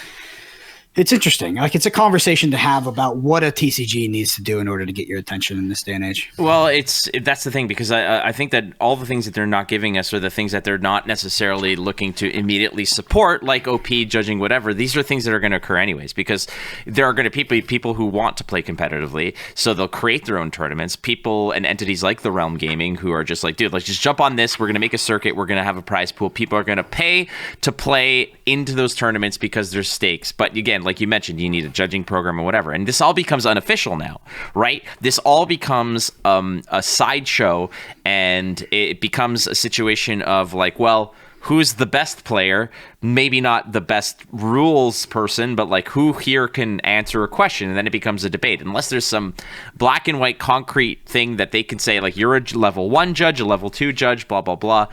It's interesting. Like, it's a conversation to have about what a TCG needs to do in order to get your attention in this day and age. Well, that's the thing, because I think that all the things that they're not giving us are the things that they're not necessarily looking to immediately support, like OP, judging, whatever. These are things that are going to occur anyways, because there are going to be people who want to play competitively, so they'll create their own tournaments. People and entities like the Realm Gaming who are just like, dude, let's just jump on this. We're going to make a circuit. We're going to have a prize pool. People are going to pay to play into those tournaments because there's stakes. But again, like you mentioned, you need a judging program or whatever, and this all becomes unofficial now, right? This all becomes a sideshow, and it becomes a situation of like, well, who's the best player? Maybe not the best rules person, but like, who here can answer a question? And then it becomes a debate. Unless there's some black and white concrete thing that they can say, like, you're a level 1 judge, a level 2 judge, blah, blah, blah.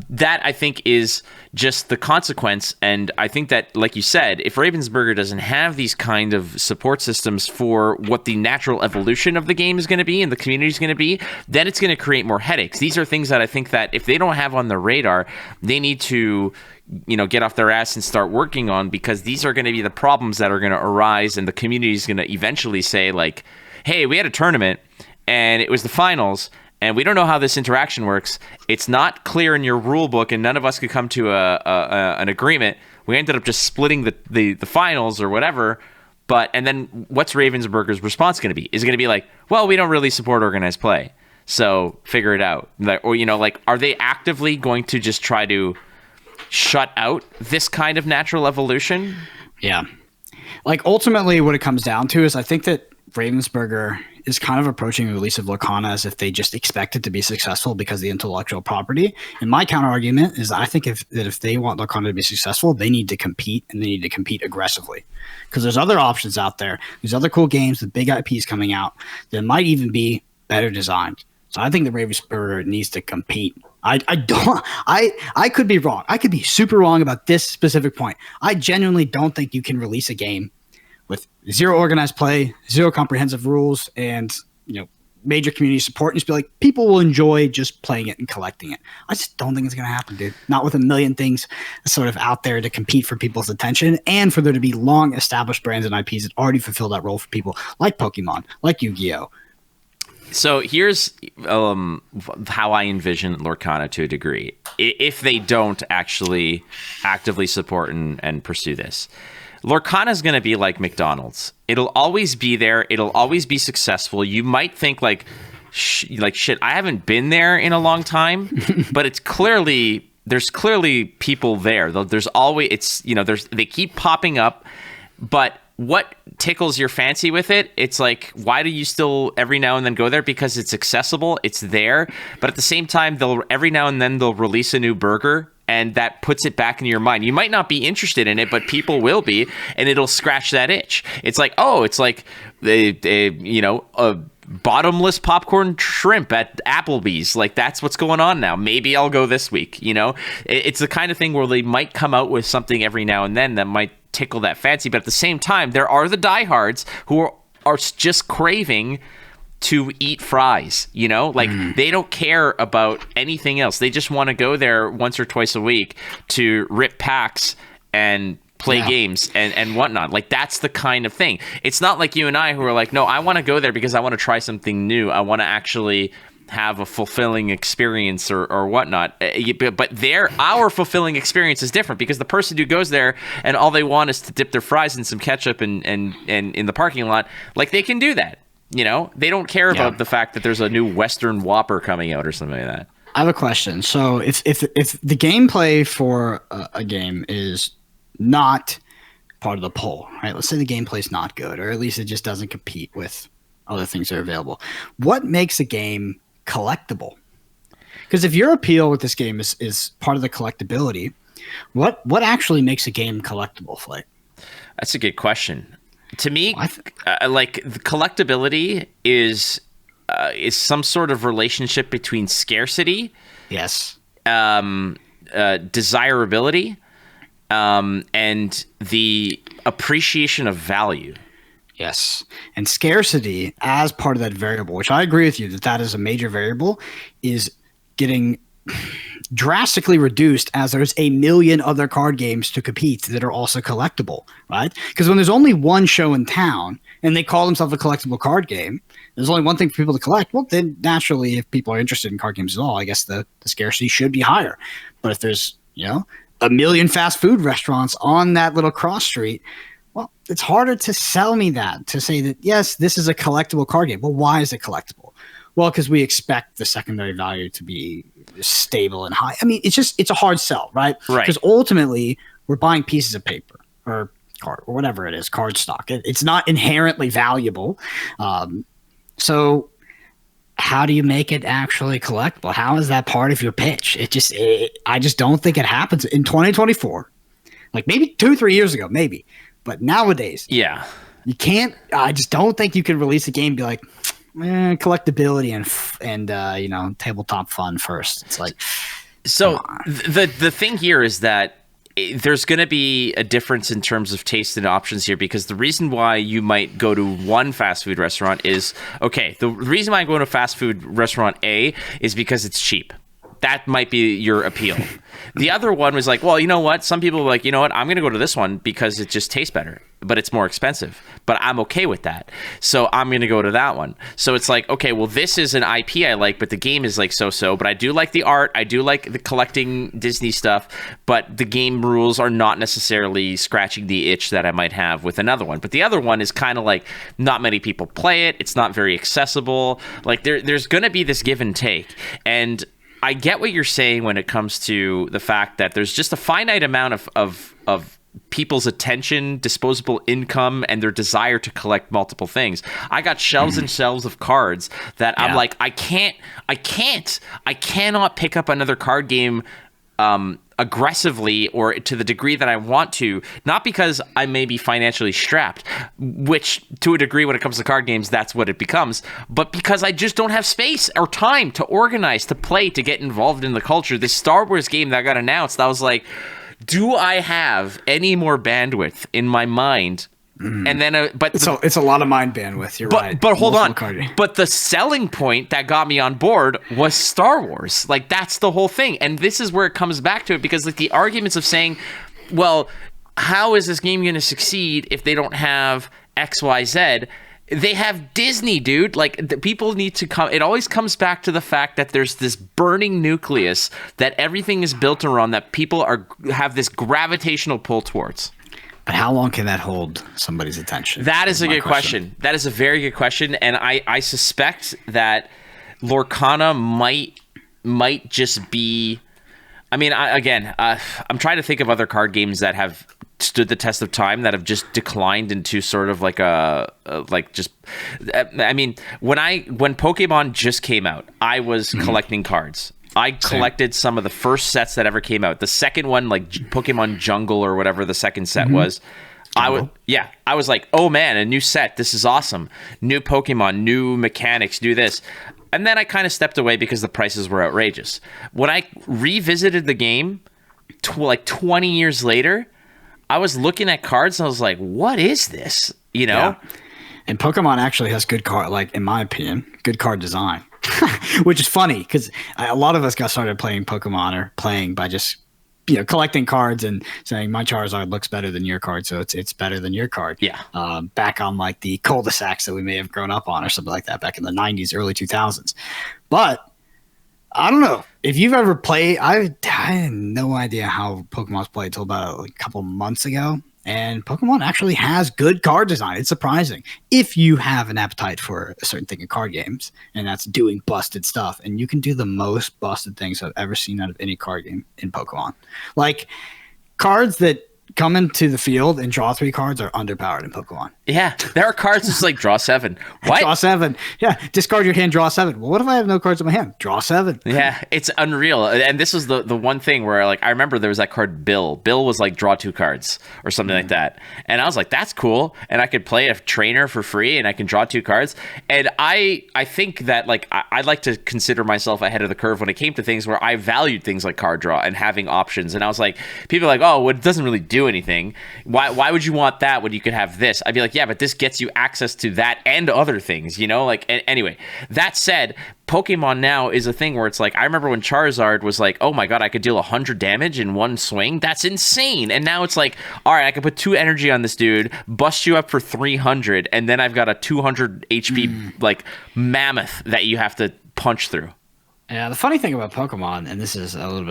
that I think is just the consequence. And I think that, like you said, if Ravensburger doesn't have these kind of support systems for what the natural evolution of the game is going to be and the community is going to be, then it's going to create more headaches. These are things that I think that if they don't have on the radar, they need to, get off their ass and start working on, because these are going to be the problems that are going to arise, and the community is going to eventually say, like, hey, we had a tournament and it was the finals, and we don't know how this interaction works. It's not clear in your rule book, and none of us could come to an agreement. We ended up just splitting the finals or whatever. And then what's Ravensburger's response going to be? Is it going to be like, well, we don't really support organized play, so figure it out? Or, are they actively going to just try to shut out this kind of natural evolution? Yeah. Ultimately, what it comes down to is I think that Ravensburger is kind of approaching the release of Lorcana as if they just expect it to be successful because of the intellectual property. And my counter argument is I think if they want Lorcana to be successful, they need to compete, and they need to compete aggressively. Because there's other options out there. There's other cool games with big IPs coming out that might even be better designed. So I think that Ravensburger needs to compete. I could be wrong. I could be super wrong about this specific point. I genuinely don't think you can release a game with zero organized play, zero comprehensive rules, and major community support, and just be like, people will enjoy just playing it and collecting it. I just don't think it's going to happen, dude. Not with a million things sort of out there to compete for people's attention, and for there to be long established brands and IPs that already fulfill that role for people, like Pokemon, like Yu-Gi-Oh! So here's how I envision Lorcana to a degree, if they don't actually actively support and pursue this. Lorcana is going to be like McDonald's. It'll always be there. It'll always be successful. You might think shit, I haven't been there in a long time, but there's clearly people there. There's always, they keep popping up, but what tickles your fancy with it? It's like, why do you still every now and then go there? Because it's accessible, it's there, but at the same time, every now and then they'll release a new burger, and that puts it back in your mind. You might not be interested in it, but people will be, and it'll scratch that itch. It's like, a bottomless popcorn shrimp at Applebee's. Like, that's what's going on now. Maybe I'll go this week. It's the kind of thing where they might come out with something every now and then that might tickle that fancy, but at the same time, there are the diehards who are just craving to eat fries, they don't care about anything else. They just want to go there once or twice a week to rip packs and play games and whatnot. Like, that's the kind of thing. It's not like you and I who are like, no, I want to go there because I want to try something new. I want to actually have a fulfilling experience or whatnot. But our fulfilling experience is different, because the person who goes there and all they want is to dip their fries in some ketchup and in the parking lot, like, they can do that. They don't care about the fact that there's a new Western Whopper coming out or something like that. I have a question. So if the gameplay for a game is not part of the poll, right? Let's say the gameplay is not good, or at least it just doesn't compete with other things that are available. What makes a game collectible? Because if your appeal with this game is part of the collectability, what actually makes a game collectible, Flake? That's a good question. To me, the collectability is some sort of relationship between scarcity, yes, desirability, and the appreciation of value. Yes. And scarcity as part of that variable, which I agree with you that is a major variable, is getting drastically reduced as there's a million other card games to compete that are also collectible, right? Because when there's only one show in town and they call themselves a collectible card game, there's only one thing for people to collect. Well, then naturally, if people are interested in card games at all, I guess the scarcity should be higher. But if there's, a million fast food restaurants on that little cross street, well, it's harder to sell me that, to say that, yes, this is a collectible card game. Well, why is it collectible? Well, because we expect the secondary value to be stable and high. I mean, it's a hard sell, right? Right. Because ultimately, we're buying pieces of paper or card or whatever it is, card stock. It's not inherently valuable. So how do you make it actually collectible? How is that part of your pitch? I just don't think it happens in 2024. Like maybe 2-3 years ago, maybe. But nowadays, yeah, you can't. I just don't think you can release a game and be like, collectability and tabletop fun first. It's like So the thing here is that there's going to be a difference in terms of taste and options here, because the reason why you might go to one fast food restaurant is, okay, the reason why I go to fast food restaurant A is because it's cheap. That might be your appeal. The other one was like, well, you know what? Some people are like, you know what? I'm going to go to this one because it just tastes better, but it's more expensive. But I'm okay with that. So I'm going to go to that one. So it's like, okay, well, this is an IP I like, but the game is like so-so. But I do like the art. I do like the collecting Disney stuff. But the game rules are not necessarily scratching the itch that I might have with another one. But the other one is kind of like not many people play it. It's not very accessible. Like there's going to be this give and take. And I get what you're saying when it comes to the fact that there's just a finite amount of people's attention, disposable income, and their desire to collect multiple things. I got shelves and shelves of cards that I'm like, I cannot pick up another card game aggressively or to the degree that I want to, not because I may be financially strapped, which to a degree when it comes to card games, that's what it becomes, but because I just don't have space or time to organize, to play, to get involved in the culture. This Star Wars game that got announced, I was like, do I have any more bandwidth in my mind? And then, but it's a lot of mind bandwidth. You're right. But hold on. But the selling point that got me on board was Star Wars. Like, that's the whole thing. And this is where it comes back to it, because like the arguments of saying, well, how is this game going to succeed if they don't have X, Y, Z? They have Disney, dude. Like, the people need to come. It always comes back to the fact that there's this burning nucleus that everything is built around, that people have this gravitational pull towards. But how long can that hold somebody's attention? That is a good question. That is a very good question. And I suspect that Lorcana might just be... I mean, I'm trying to think of other card games that have stood the test of time, that have just declined into sort of like I mean, when Pokemon just came out, I was collecting cards. I collected some of the first sets that ever came out. The second one, like Pokemon Jungle or whatever the second set was, I was like, oh man, a new set. This is awesome. New Pokemon, new mechanics, do this. And then I kind of stepped away because the prices were outrageous. When I revisited the game, like 20 years later, I was looking at cards and I was like, what is this? You know? Yeah. And Pokemon actually has good card, like in my opinion, good card design. Which is funny because a lot of us got started playing Pokemon or playing by just collecting cards and saying my Charizard looks better than your card, so it's better than your card. Yeah. Back on like the cul-de-sacs that we may have grown up on or something like that back in the 90s, early 2000s. But I don't know if you've ever played. I had no idea how Pokemon's played until about a couple months ago. And Pokemon actually has good card design. It's surprising if you have an appetite for a certain thing in card games, and that's doing busted stuff. And you can do the most busted things I've ever seen out of any card game in Pokemon. Like, cards that come into the field and draw 3 cards are underpowered in Pokemon. Yeah, there are cards that's like draw 7. What? Draw 7. Yeah, discard your hand, draw 7. Well, what if I have no cards in my hand? Draw 7. Yeah, it's unreal. And this was the one thing where, like, I remember there was that card Bill. Bill was like draw 2 cards or something like that. And I was like, that's cool. And I could play a trainer for free and I can draw 2 cards. And I think that, like, I like to consider myself ahead of the curve when it came to things where I valued things like card draw and having options. And I was like, people are like, oh, well, it doesn't really do anything. Why would you want that when you could have this? I'd be like, yeah, but this gets you access to that and other things, like, anyway, that said, Pokemon now is a thing where it's like, I remember when Charizard was like, oh my god, I could deal 100 damage in one swing. That's insane. And now it's like, all right, I can put 2 energy on this dude, bust you up for 300, and then I've got a 200 HP like mammoth that you have to punch through. Yeah, the funny thing about Pokemon, and this is a little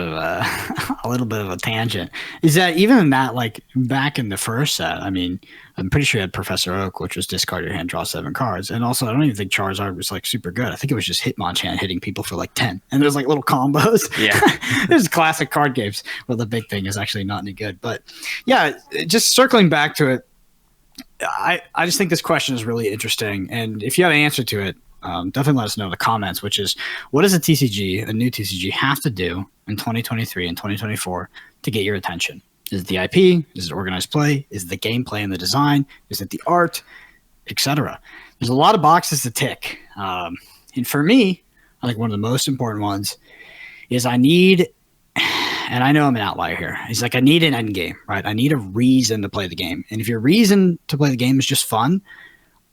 bit of a tangent, is that even in that, like, back in the first set, I mean, I'm pretty sure you had Professor Oak, which was discard your hand, draw 7 cards. And also, I don't even think Charizard was, like, super good. I think it was just Hitmonchan hitting people for, like, 10. And there's, like, little combos. Yeah. There's classic card games where the big thing is actually not any good. But, yeah, just circling back to it, I just think this question is really interesting. And if you have an answer to it, definitely let us know in the comments, which is, what does a new TCG have to do in 2023 and 2024 to get your attention? Is it the IP? Is it organized play? Is it the gameplay and the design? Is it the art, etc.? There's a lot of boxes to tick. And for me, I think one of the most important ones is I need and I know I'm an outlier here. He's like, I need an end game, right? I need a reason to play the game. And if your reason to play the game is just fun,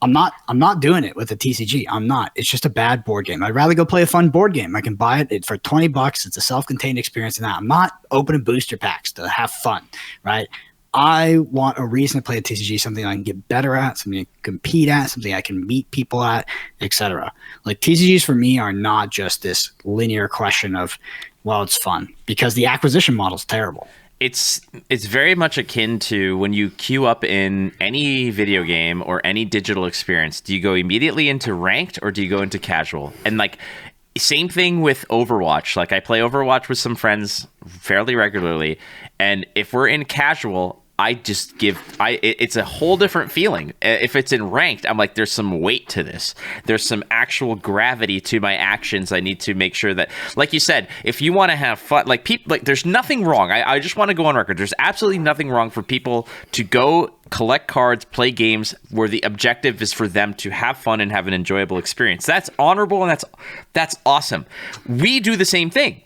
I'm not doing it with a TCG. I'm not. It's just a bad board game. I'd rather go play a fun board game. I can buy it for $20. It's a self-contained experience, and I'm not opening booster packs to have fun, right? I want a reason to play a TCG, something I can get better at, something I can compete at, something I can meet people at, etc. Like TCGs for me are not just this linear question of, well, it's fun, because the acquisition model is terrible. It's very much akin to when you queue up in any video game or any digital experience. Do you go immediately into ranked or do you go into casual? And like, same thing with Overwatch. Like, I play Overwatch with some friends fairly regularly, and if we're in casual, it's a whole different feeling. If it's in ranked, I'm like, there's some weight to this. There's some actual gravity to my actions. I need to make sure that, like you said, if you want to have fun, like people, like there's nothing wrong. I just want to go on record. There's absolutely nothing wrong for people to go collect cards, play games where the objective is for them to have fun and have an enjoyable experience. That's honorable and that's awesome. We do the same thing.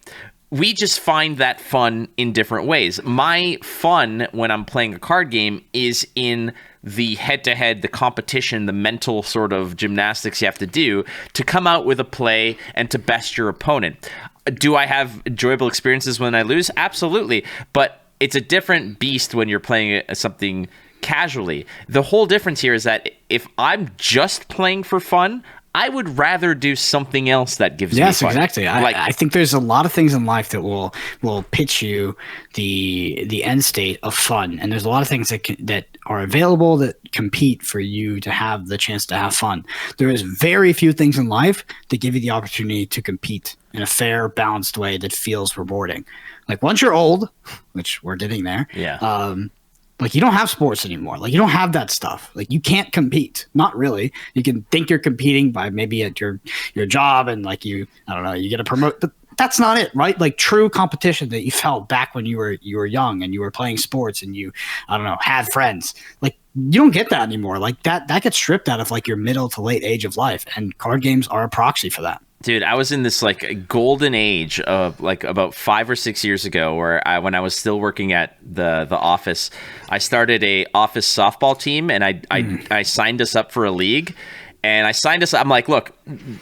We just find that fun in different ways. My fun when I'm playing a card game is in the head-to-head, the competition, the mental sort of gymnastics you have to do to come out with a play and to best your opponent. Do I have enjoyable experiences when I lose? Absolutely. But it's a different beast when you're playing something casually. The whole difference here is that if I'm just playing for fun, I would rather do something else that gives me fun. Yes, exactly. I think there's a lot of things in life that will pitch you the end state of fun, and there's a lot of things that are available that compete for you to have the chance to have fun. There is very few things in life that give you the opportunity to compete in a fair, balanced way that feels rewarding. Like once you're old, which we're getting there, like you don't have sports anymore. Like you don't have that stuff. Like you can't compete. Not really. You can think you're competing by maybe at your job and like you get a promote, but that's not it, right? Like true competition that you felt back when you were young and you were playing sports and you, had friends. Like you don't get that anymore. Like that gets stripped out of like your middle to late age of life, and card games are a proxy for that. Dude, I was in this like golden age of like about 5 or 6 years ago where when I was still working at the office, I started a office softball team, and I signed us up for a league. And I signed us up. I'm like, look,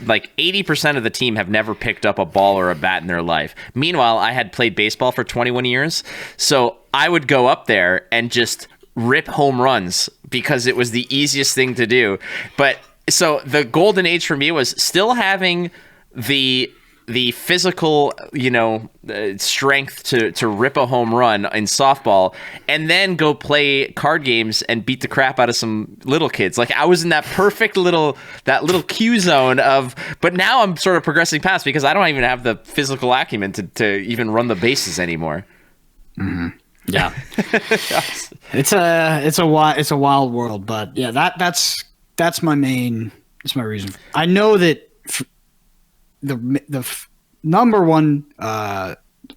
like 80% of the team have never picked up a ball or a bat in their life. Meanwhile, I had played baseball for 21 years. So I would go up there and just rip home runs because it was the easiest thing to do. But so the golden age for me was still having the physical, strength to rip a home run in softball, and then go play card games and beat the crap out of some little kids. Like I was in that perfect little Q zone but now I'm sort of progressing past because I don't even have the physical acumen to even run the bases anymore. Mm-hmm. Yeah, it's a wild world, but yeah, that's my reason. I know that. The number one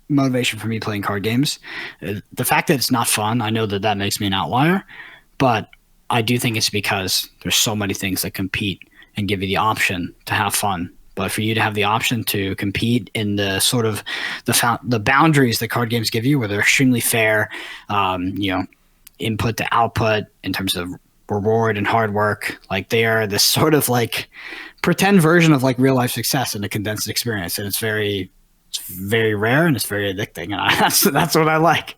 motivation for me playing card games, the fact that it's not fun, I know that makes me an outlier, but I do think it's because there's so many things that compete and give you the option to have fun. But for you to have the option to compete in the sort of the boundaries that card games give you, where they're extremely fair, input to output in terms of reward and hard work, like they are this sort of like pretend version of like real life success in a condensed experience, and it's very rare and it's very addicting, and that's what I like.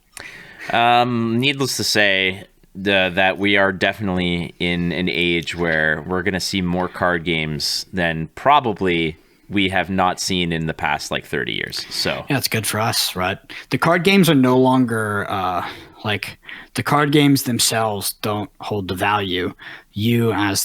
Needless to say, that we are definitely in an age where we're going to see more card games than probably we have not seen in the past like 30 years. So yeah, it's good for us, right? The card games are no longer like the card games themselves don't hold the value. You as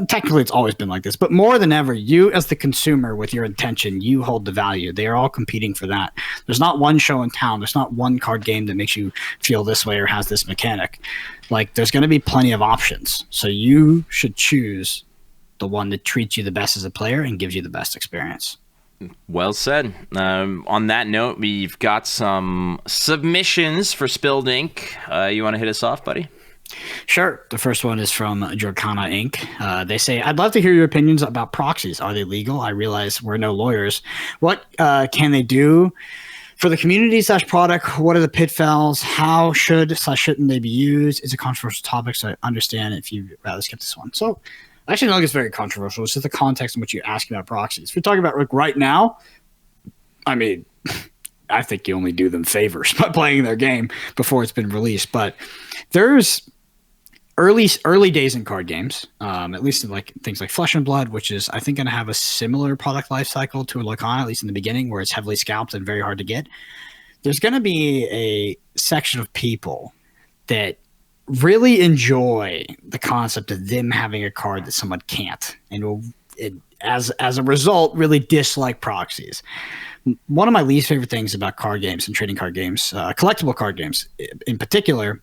technically it's always been like this, but more than ever, you as the consumer with your intention, you hold the value. They are all competing for that. There's not one show in town. There's not one card game that makes you feel this way or has this mechanic. Like there's going to be plenty of options. So you should choose the one that treats you the best as a player and gives you the best experience. Well said. On that note, we've got some submissions for Spilled Ink. You want to hit us off, buddy? Sure. The first one is from Lorcana Inc. They say, I'd love to hear your opinions about proxies. Are they legal? I realize we're no lawyers. What can they do For the community / product, what are the pitfalls? How should / shouldn't they be used? It's a controversial topic, so I understand if you'd rather skip this one. So I actually don't think it's very controversial. It's just the context in which you're asking about proxies. If you're talking about like right now, I mean, I think you only do them favors by playing their game before it's been released. But there's early days in card games, at least in like things like Flesh and Blood, which is I think going to have a similar product life cycle to a Lorcana, at least in the beginning, where it's heavily scalped and very hard to get. There's going to be a section of people that really enjoy the concept of them having a card that someone can't, and will, as a result, really dislike proxies. One of my least favorite things about card games and trading card games, collectible card games in particular,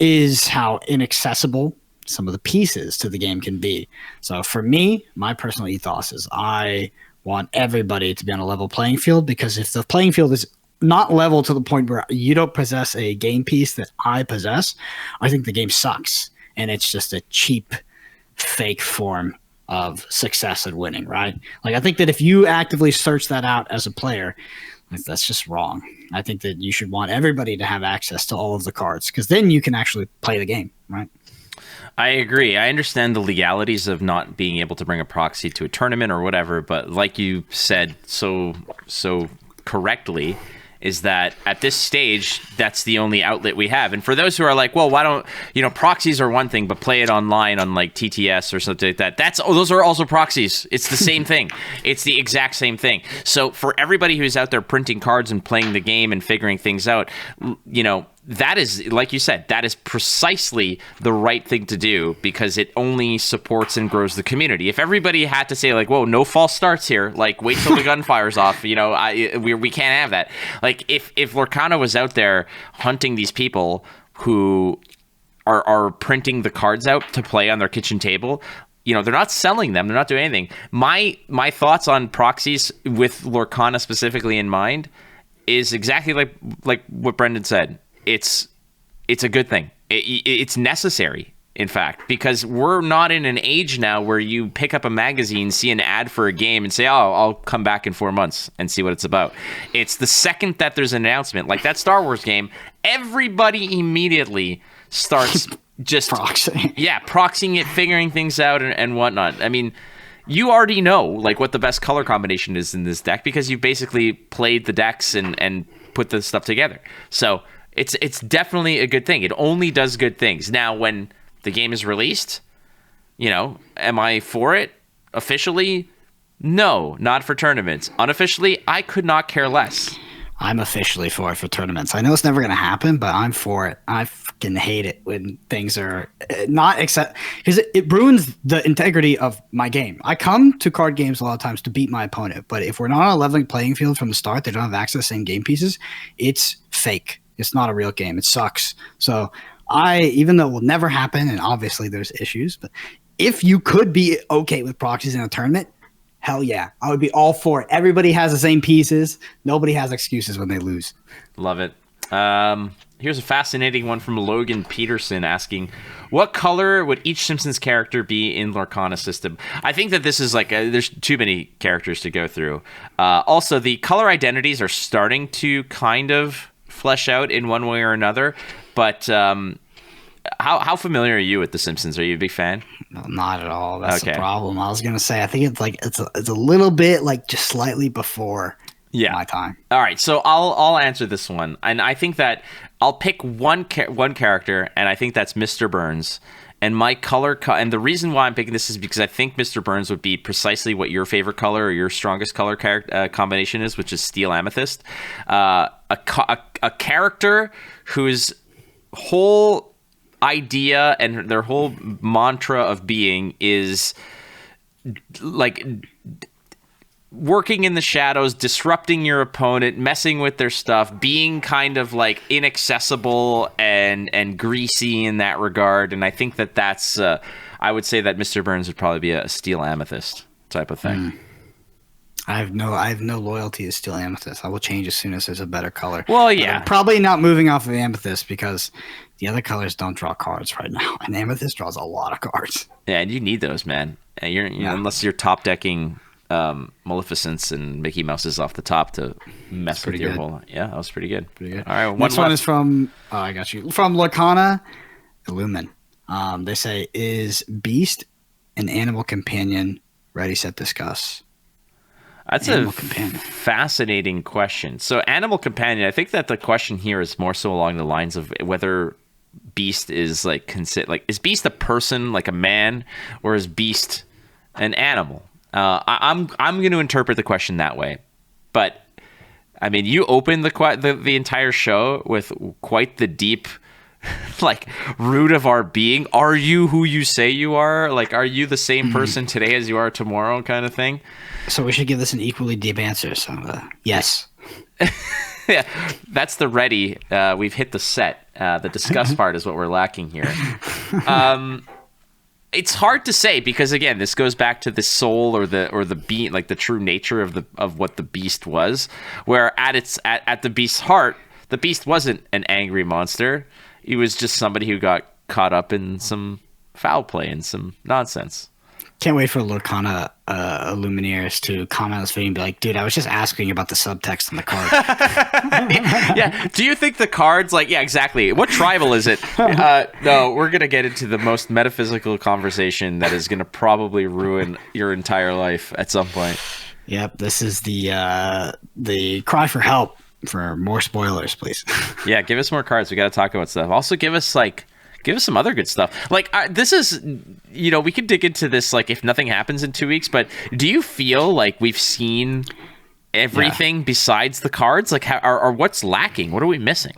is how inaccessible some of the pieces to the game can be. So for me, my personal ethos is I want everybody to be on a level playing field, because if the playing field is not level to the point where you don't possess a game piece that I possess, I think the game sucks. And it's just a cheap, fake form of success and winning, right? Like, I think that if you actively search that out as a player, that's just wrong. I think that you should want everybody to have access to all of the cards, because then you can actually play the game, right? I agree. I understand the legalities of not being able to bring a proxy to a tournament or whatever, but like you said so correctly, is that at this stage, that's the only outlet we have. And for those who are like, well, why don't, proxies are one thing, but play it online on like TTS or something like that. Those are also proxies. It's the same thing. It's the exact same thing. So for everybody who's out there printing cards and playing the game and figuring things out, that is, like you said, that is precisely the right thing to do, because it only supports and grows the community. If everybody had to say like, whoa, no false starts here, like wait till the gun fires off, we can't have that. Like if Lorcana was out there hunting these people who are printing the cards out to play on their kitchen table, they're not selling them, they're not doing anything. My thoughts on proxies with Lorcana specifically in mind is exactly like what Brendan said. It's a good thing. It's necessary, in fact, because we're not in an age now where you pick up a magazine, see an ad for a game, and say, oh, I'll come back in 4 months and see what it's about. It's the second that there's an announcement, like that Star Wars game, everybody immediately starts just proxying it, figuring things out and whatnot. I mean, you already know like what the best color combination is in this deck, because you basically played the decks and put the stuff together. So it's definitely a good thing. It only does good things. Now, when the game is released, am I for it? Officially, no, not for tournaments. Unofficially, I could not care less. I'm officially for it for tournaments. I know it's never going to happen, but I'm for it. I fucking hate it when things are not accept, because it ruins the integrity of my game. I come to card games a lot of times to beat my opponent, but if we're not on a leveling playing field from the start, they don't have access to the same game pieces, it's fake. It's not a real game. It sucks. So even though it will never happen, and obviously there's issues, but if you could be okay with proxies in a tournament, hell yeah, I would be all for it. Everybody has the same pieces. Nobody has excuses when they lose. Love it. Here's a fascinating one from Logan Peterson asking, what color would each Simpsons character be in Lorcana system? I think that this is like, there's too many characters to go through. Also, the color identities are starting to kind of flesh out in one way or another, but how familiar are you with The Simpsons? Are you a big fan? No, not at all. That's the problem. I was gonna say, I think it's like it's a little bit like just slightly before my time. All right, so I'll answer this one, and I think that I'll pick one character, and I think that's Mr. Burns. And my color, and the reason why I'm picking this is because I think Mr. Burns would be precisely what your favorite color or your strongest color combination is, which is steel amethyst. A character whose whole idea and their whole mantra of being is like working in the shadows, disrupting your opponent, messing with their stuff, being kind of like inaccessible and greasy in that regard. And I think that's I would say that Mr. Burns would probably be a steel amethyst type of thing. I have no loyalty to steel amethyst. I will change as soon as there's a better color. Well, yeah. Probably not moving off of amethyst, because the other colors don't draw cards right now, and amethyst draws a lot of cards. Yeah, and you need those, man. Unless you're top decking Maleficents and Mickey Mouses off the top to mess with your whole. Yeah, that was pretty good. Pretty good. All right, next one is from. Oh, I got you. From Lorcana, Illumin. They say, is Beast an animal companion? Ready, set, discuss. That's a fascinating question. So, animal companion. I think that the question here is more so along the lines of whether Beast is is Beast a person, like a man, or is Beast an animal? I'm going to interpret the question that way, but I mean, you opened the entire show with quite the deep, like, root of our being. Are you who you say you are? Like, are you the same person today as you are tomorrow, kind of thing? So we should give this an equally deep answer. So yes. Yeah, that's the ready. We've hit the set. The discuss part is what we're lacking here. It's hard to say because, again, this goes back to the soul or the being, like the true nature of what the beast was. Where at the beast's heart, the beast wasn't an angry monster. He was just somebody who got caught up in some foul play and some nonsense. Can't wait for Lorcana Lumineers to comment on this video and be like, dude, I was just asking about the subtext on the card. Yeah. Do you think the cards, like, yeah, exactly. What tribal is it? No, we're going to get into the most metaphysical conversation that is going to probably ruin your entire life at some point. Yep. This is the cry for help for more spoilers, please. Yeah. Give us more cards. We got to talk about stuff. Also give us some other good stuff. Like, this is, we could dig into this, like, if nothing happens in 2 weeks, but do you feel like we've seen everything besides the cards? Like, or what's lacking? What are we missing?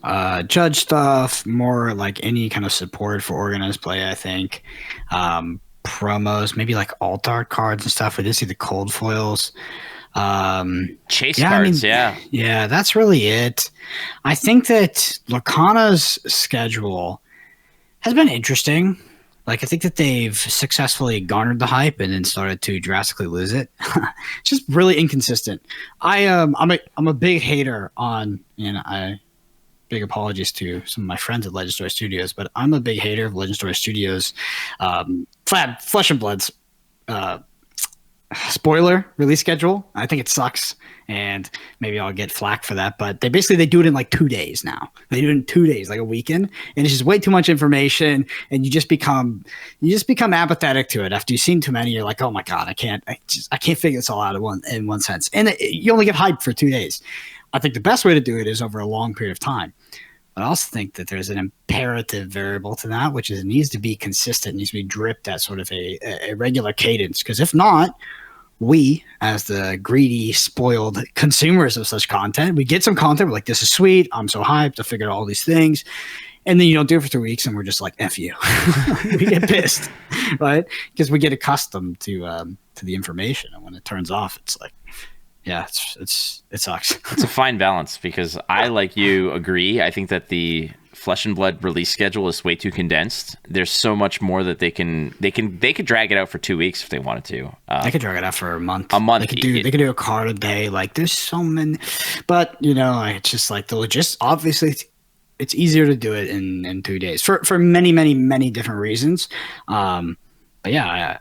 Judge stuff, more like any kind of support for organized play, I think. Promos, maybe like alt art cards and stuff. We did see the cold foils. Chase cards, yeah, that's really it. I think that Lorcana's schedule has been interesting. Like, I think that they've successfully garnered the hype and then started to drastically lose it. It's just really inconsistent. I'm a big hater on, big apologies to some of my friends at Legend Story Studios, but I'm a big hater of Legend Story Studios Flesh and Blood's spoiler release schedule. I think it sucks, and maybe I'll get flack for that, but they do it in like 2 days now. They do it in 2 days, like a weekend, and it's just way too much information, and you just become apathetic to it. After you've seen too many, you're like, oh my god, I can't figure this all out in one sense, and you only get hyped for 2 days. I think the best way to do it is over a long period of time. But I also think that there's an imperative variable to that, which is it needs to be consistent, needs to be dripped at sort of a regular cadence. Because if not, we, as the greedy, spoiled consumers of such content, we get some content, we're like, this is sweet, I'm so hyped, I figured out all these things. And then you don't do it for 2 weeks, and we're just like, F you. We get pissed, right? Because we get accustomed to the information. And when it turns off, it's like, yeah, it sucks. It's a fine balance because I, like you, agree. I think that the Flesh and Blood release schedule is way too condensed. There's so much more that they could drag it out for 2 weeks if they wanted to. They could drag it out for a month. They could do a card a day. Like, there's so many, but it's just like the logistics. Obviously, it's easier to do it in 2 days for many, many, many different reasons. But yeah,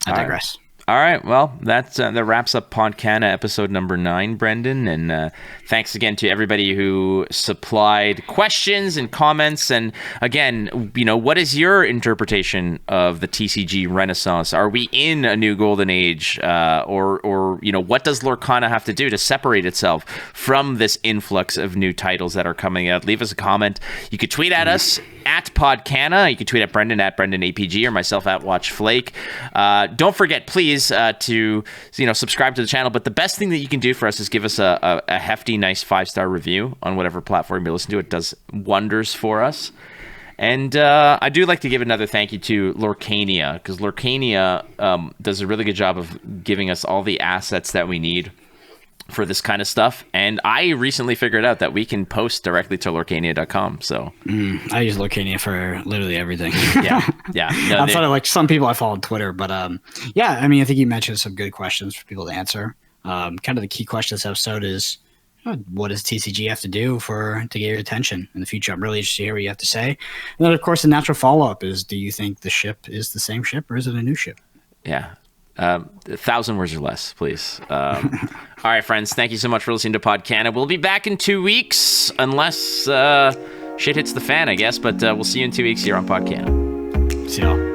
I digress. All right, well, that wraps up Podcana episode number 9, Brendan, and thanks again to everybody who supplied questions and comments. And again, what is your interpretation of the TCG Renaissance? Are we in a new golden age, or what does Lorcana have to do to separate itself from this influx of new titles that are coming out? Leave us a comment. You could tweet at us at Podcana. You can tweet at Brendan at BrendanAPG or myself at WatchFlake. Don't forget, please, to subscribe to the channel. But the best thing that you can do for us is give us a hefty, nice 5-star review on whatever platform you listen to. It does wonders for us. And I do like to give another thank you to Lorcana, because Lorcana does a really good job of giving us all the assets that we need for this kind of stuff. And I recently figured out that we can post directly to lorcania.com. So I use Lorcana for literally everything. Yeah. No, I'm sort of like some people I follow on Twitter, but I think you mentioned some good questions for people to answer. Kind of the key question this episode is, what does TCG have to do to get your attention in the future? I'm really interested to hear what you have to say. And then, of course, the natural follow-up is, do you think the ship is the same ship or is it a new ship? Yeah. 1,000 words or less, please. All right, friends. Thank you so much for listening to Podcana. We'll be back in 2 weeks, unless shit hits the fan, I guess. But we'll see you in 2 weeks here on Podcana. See y'all.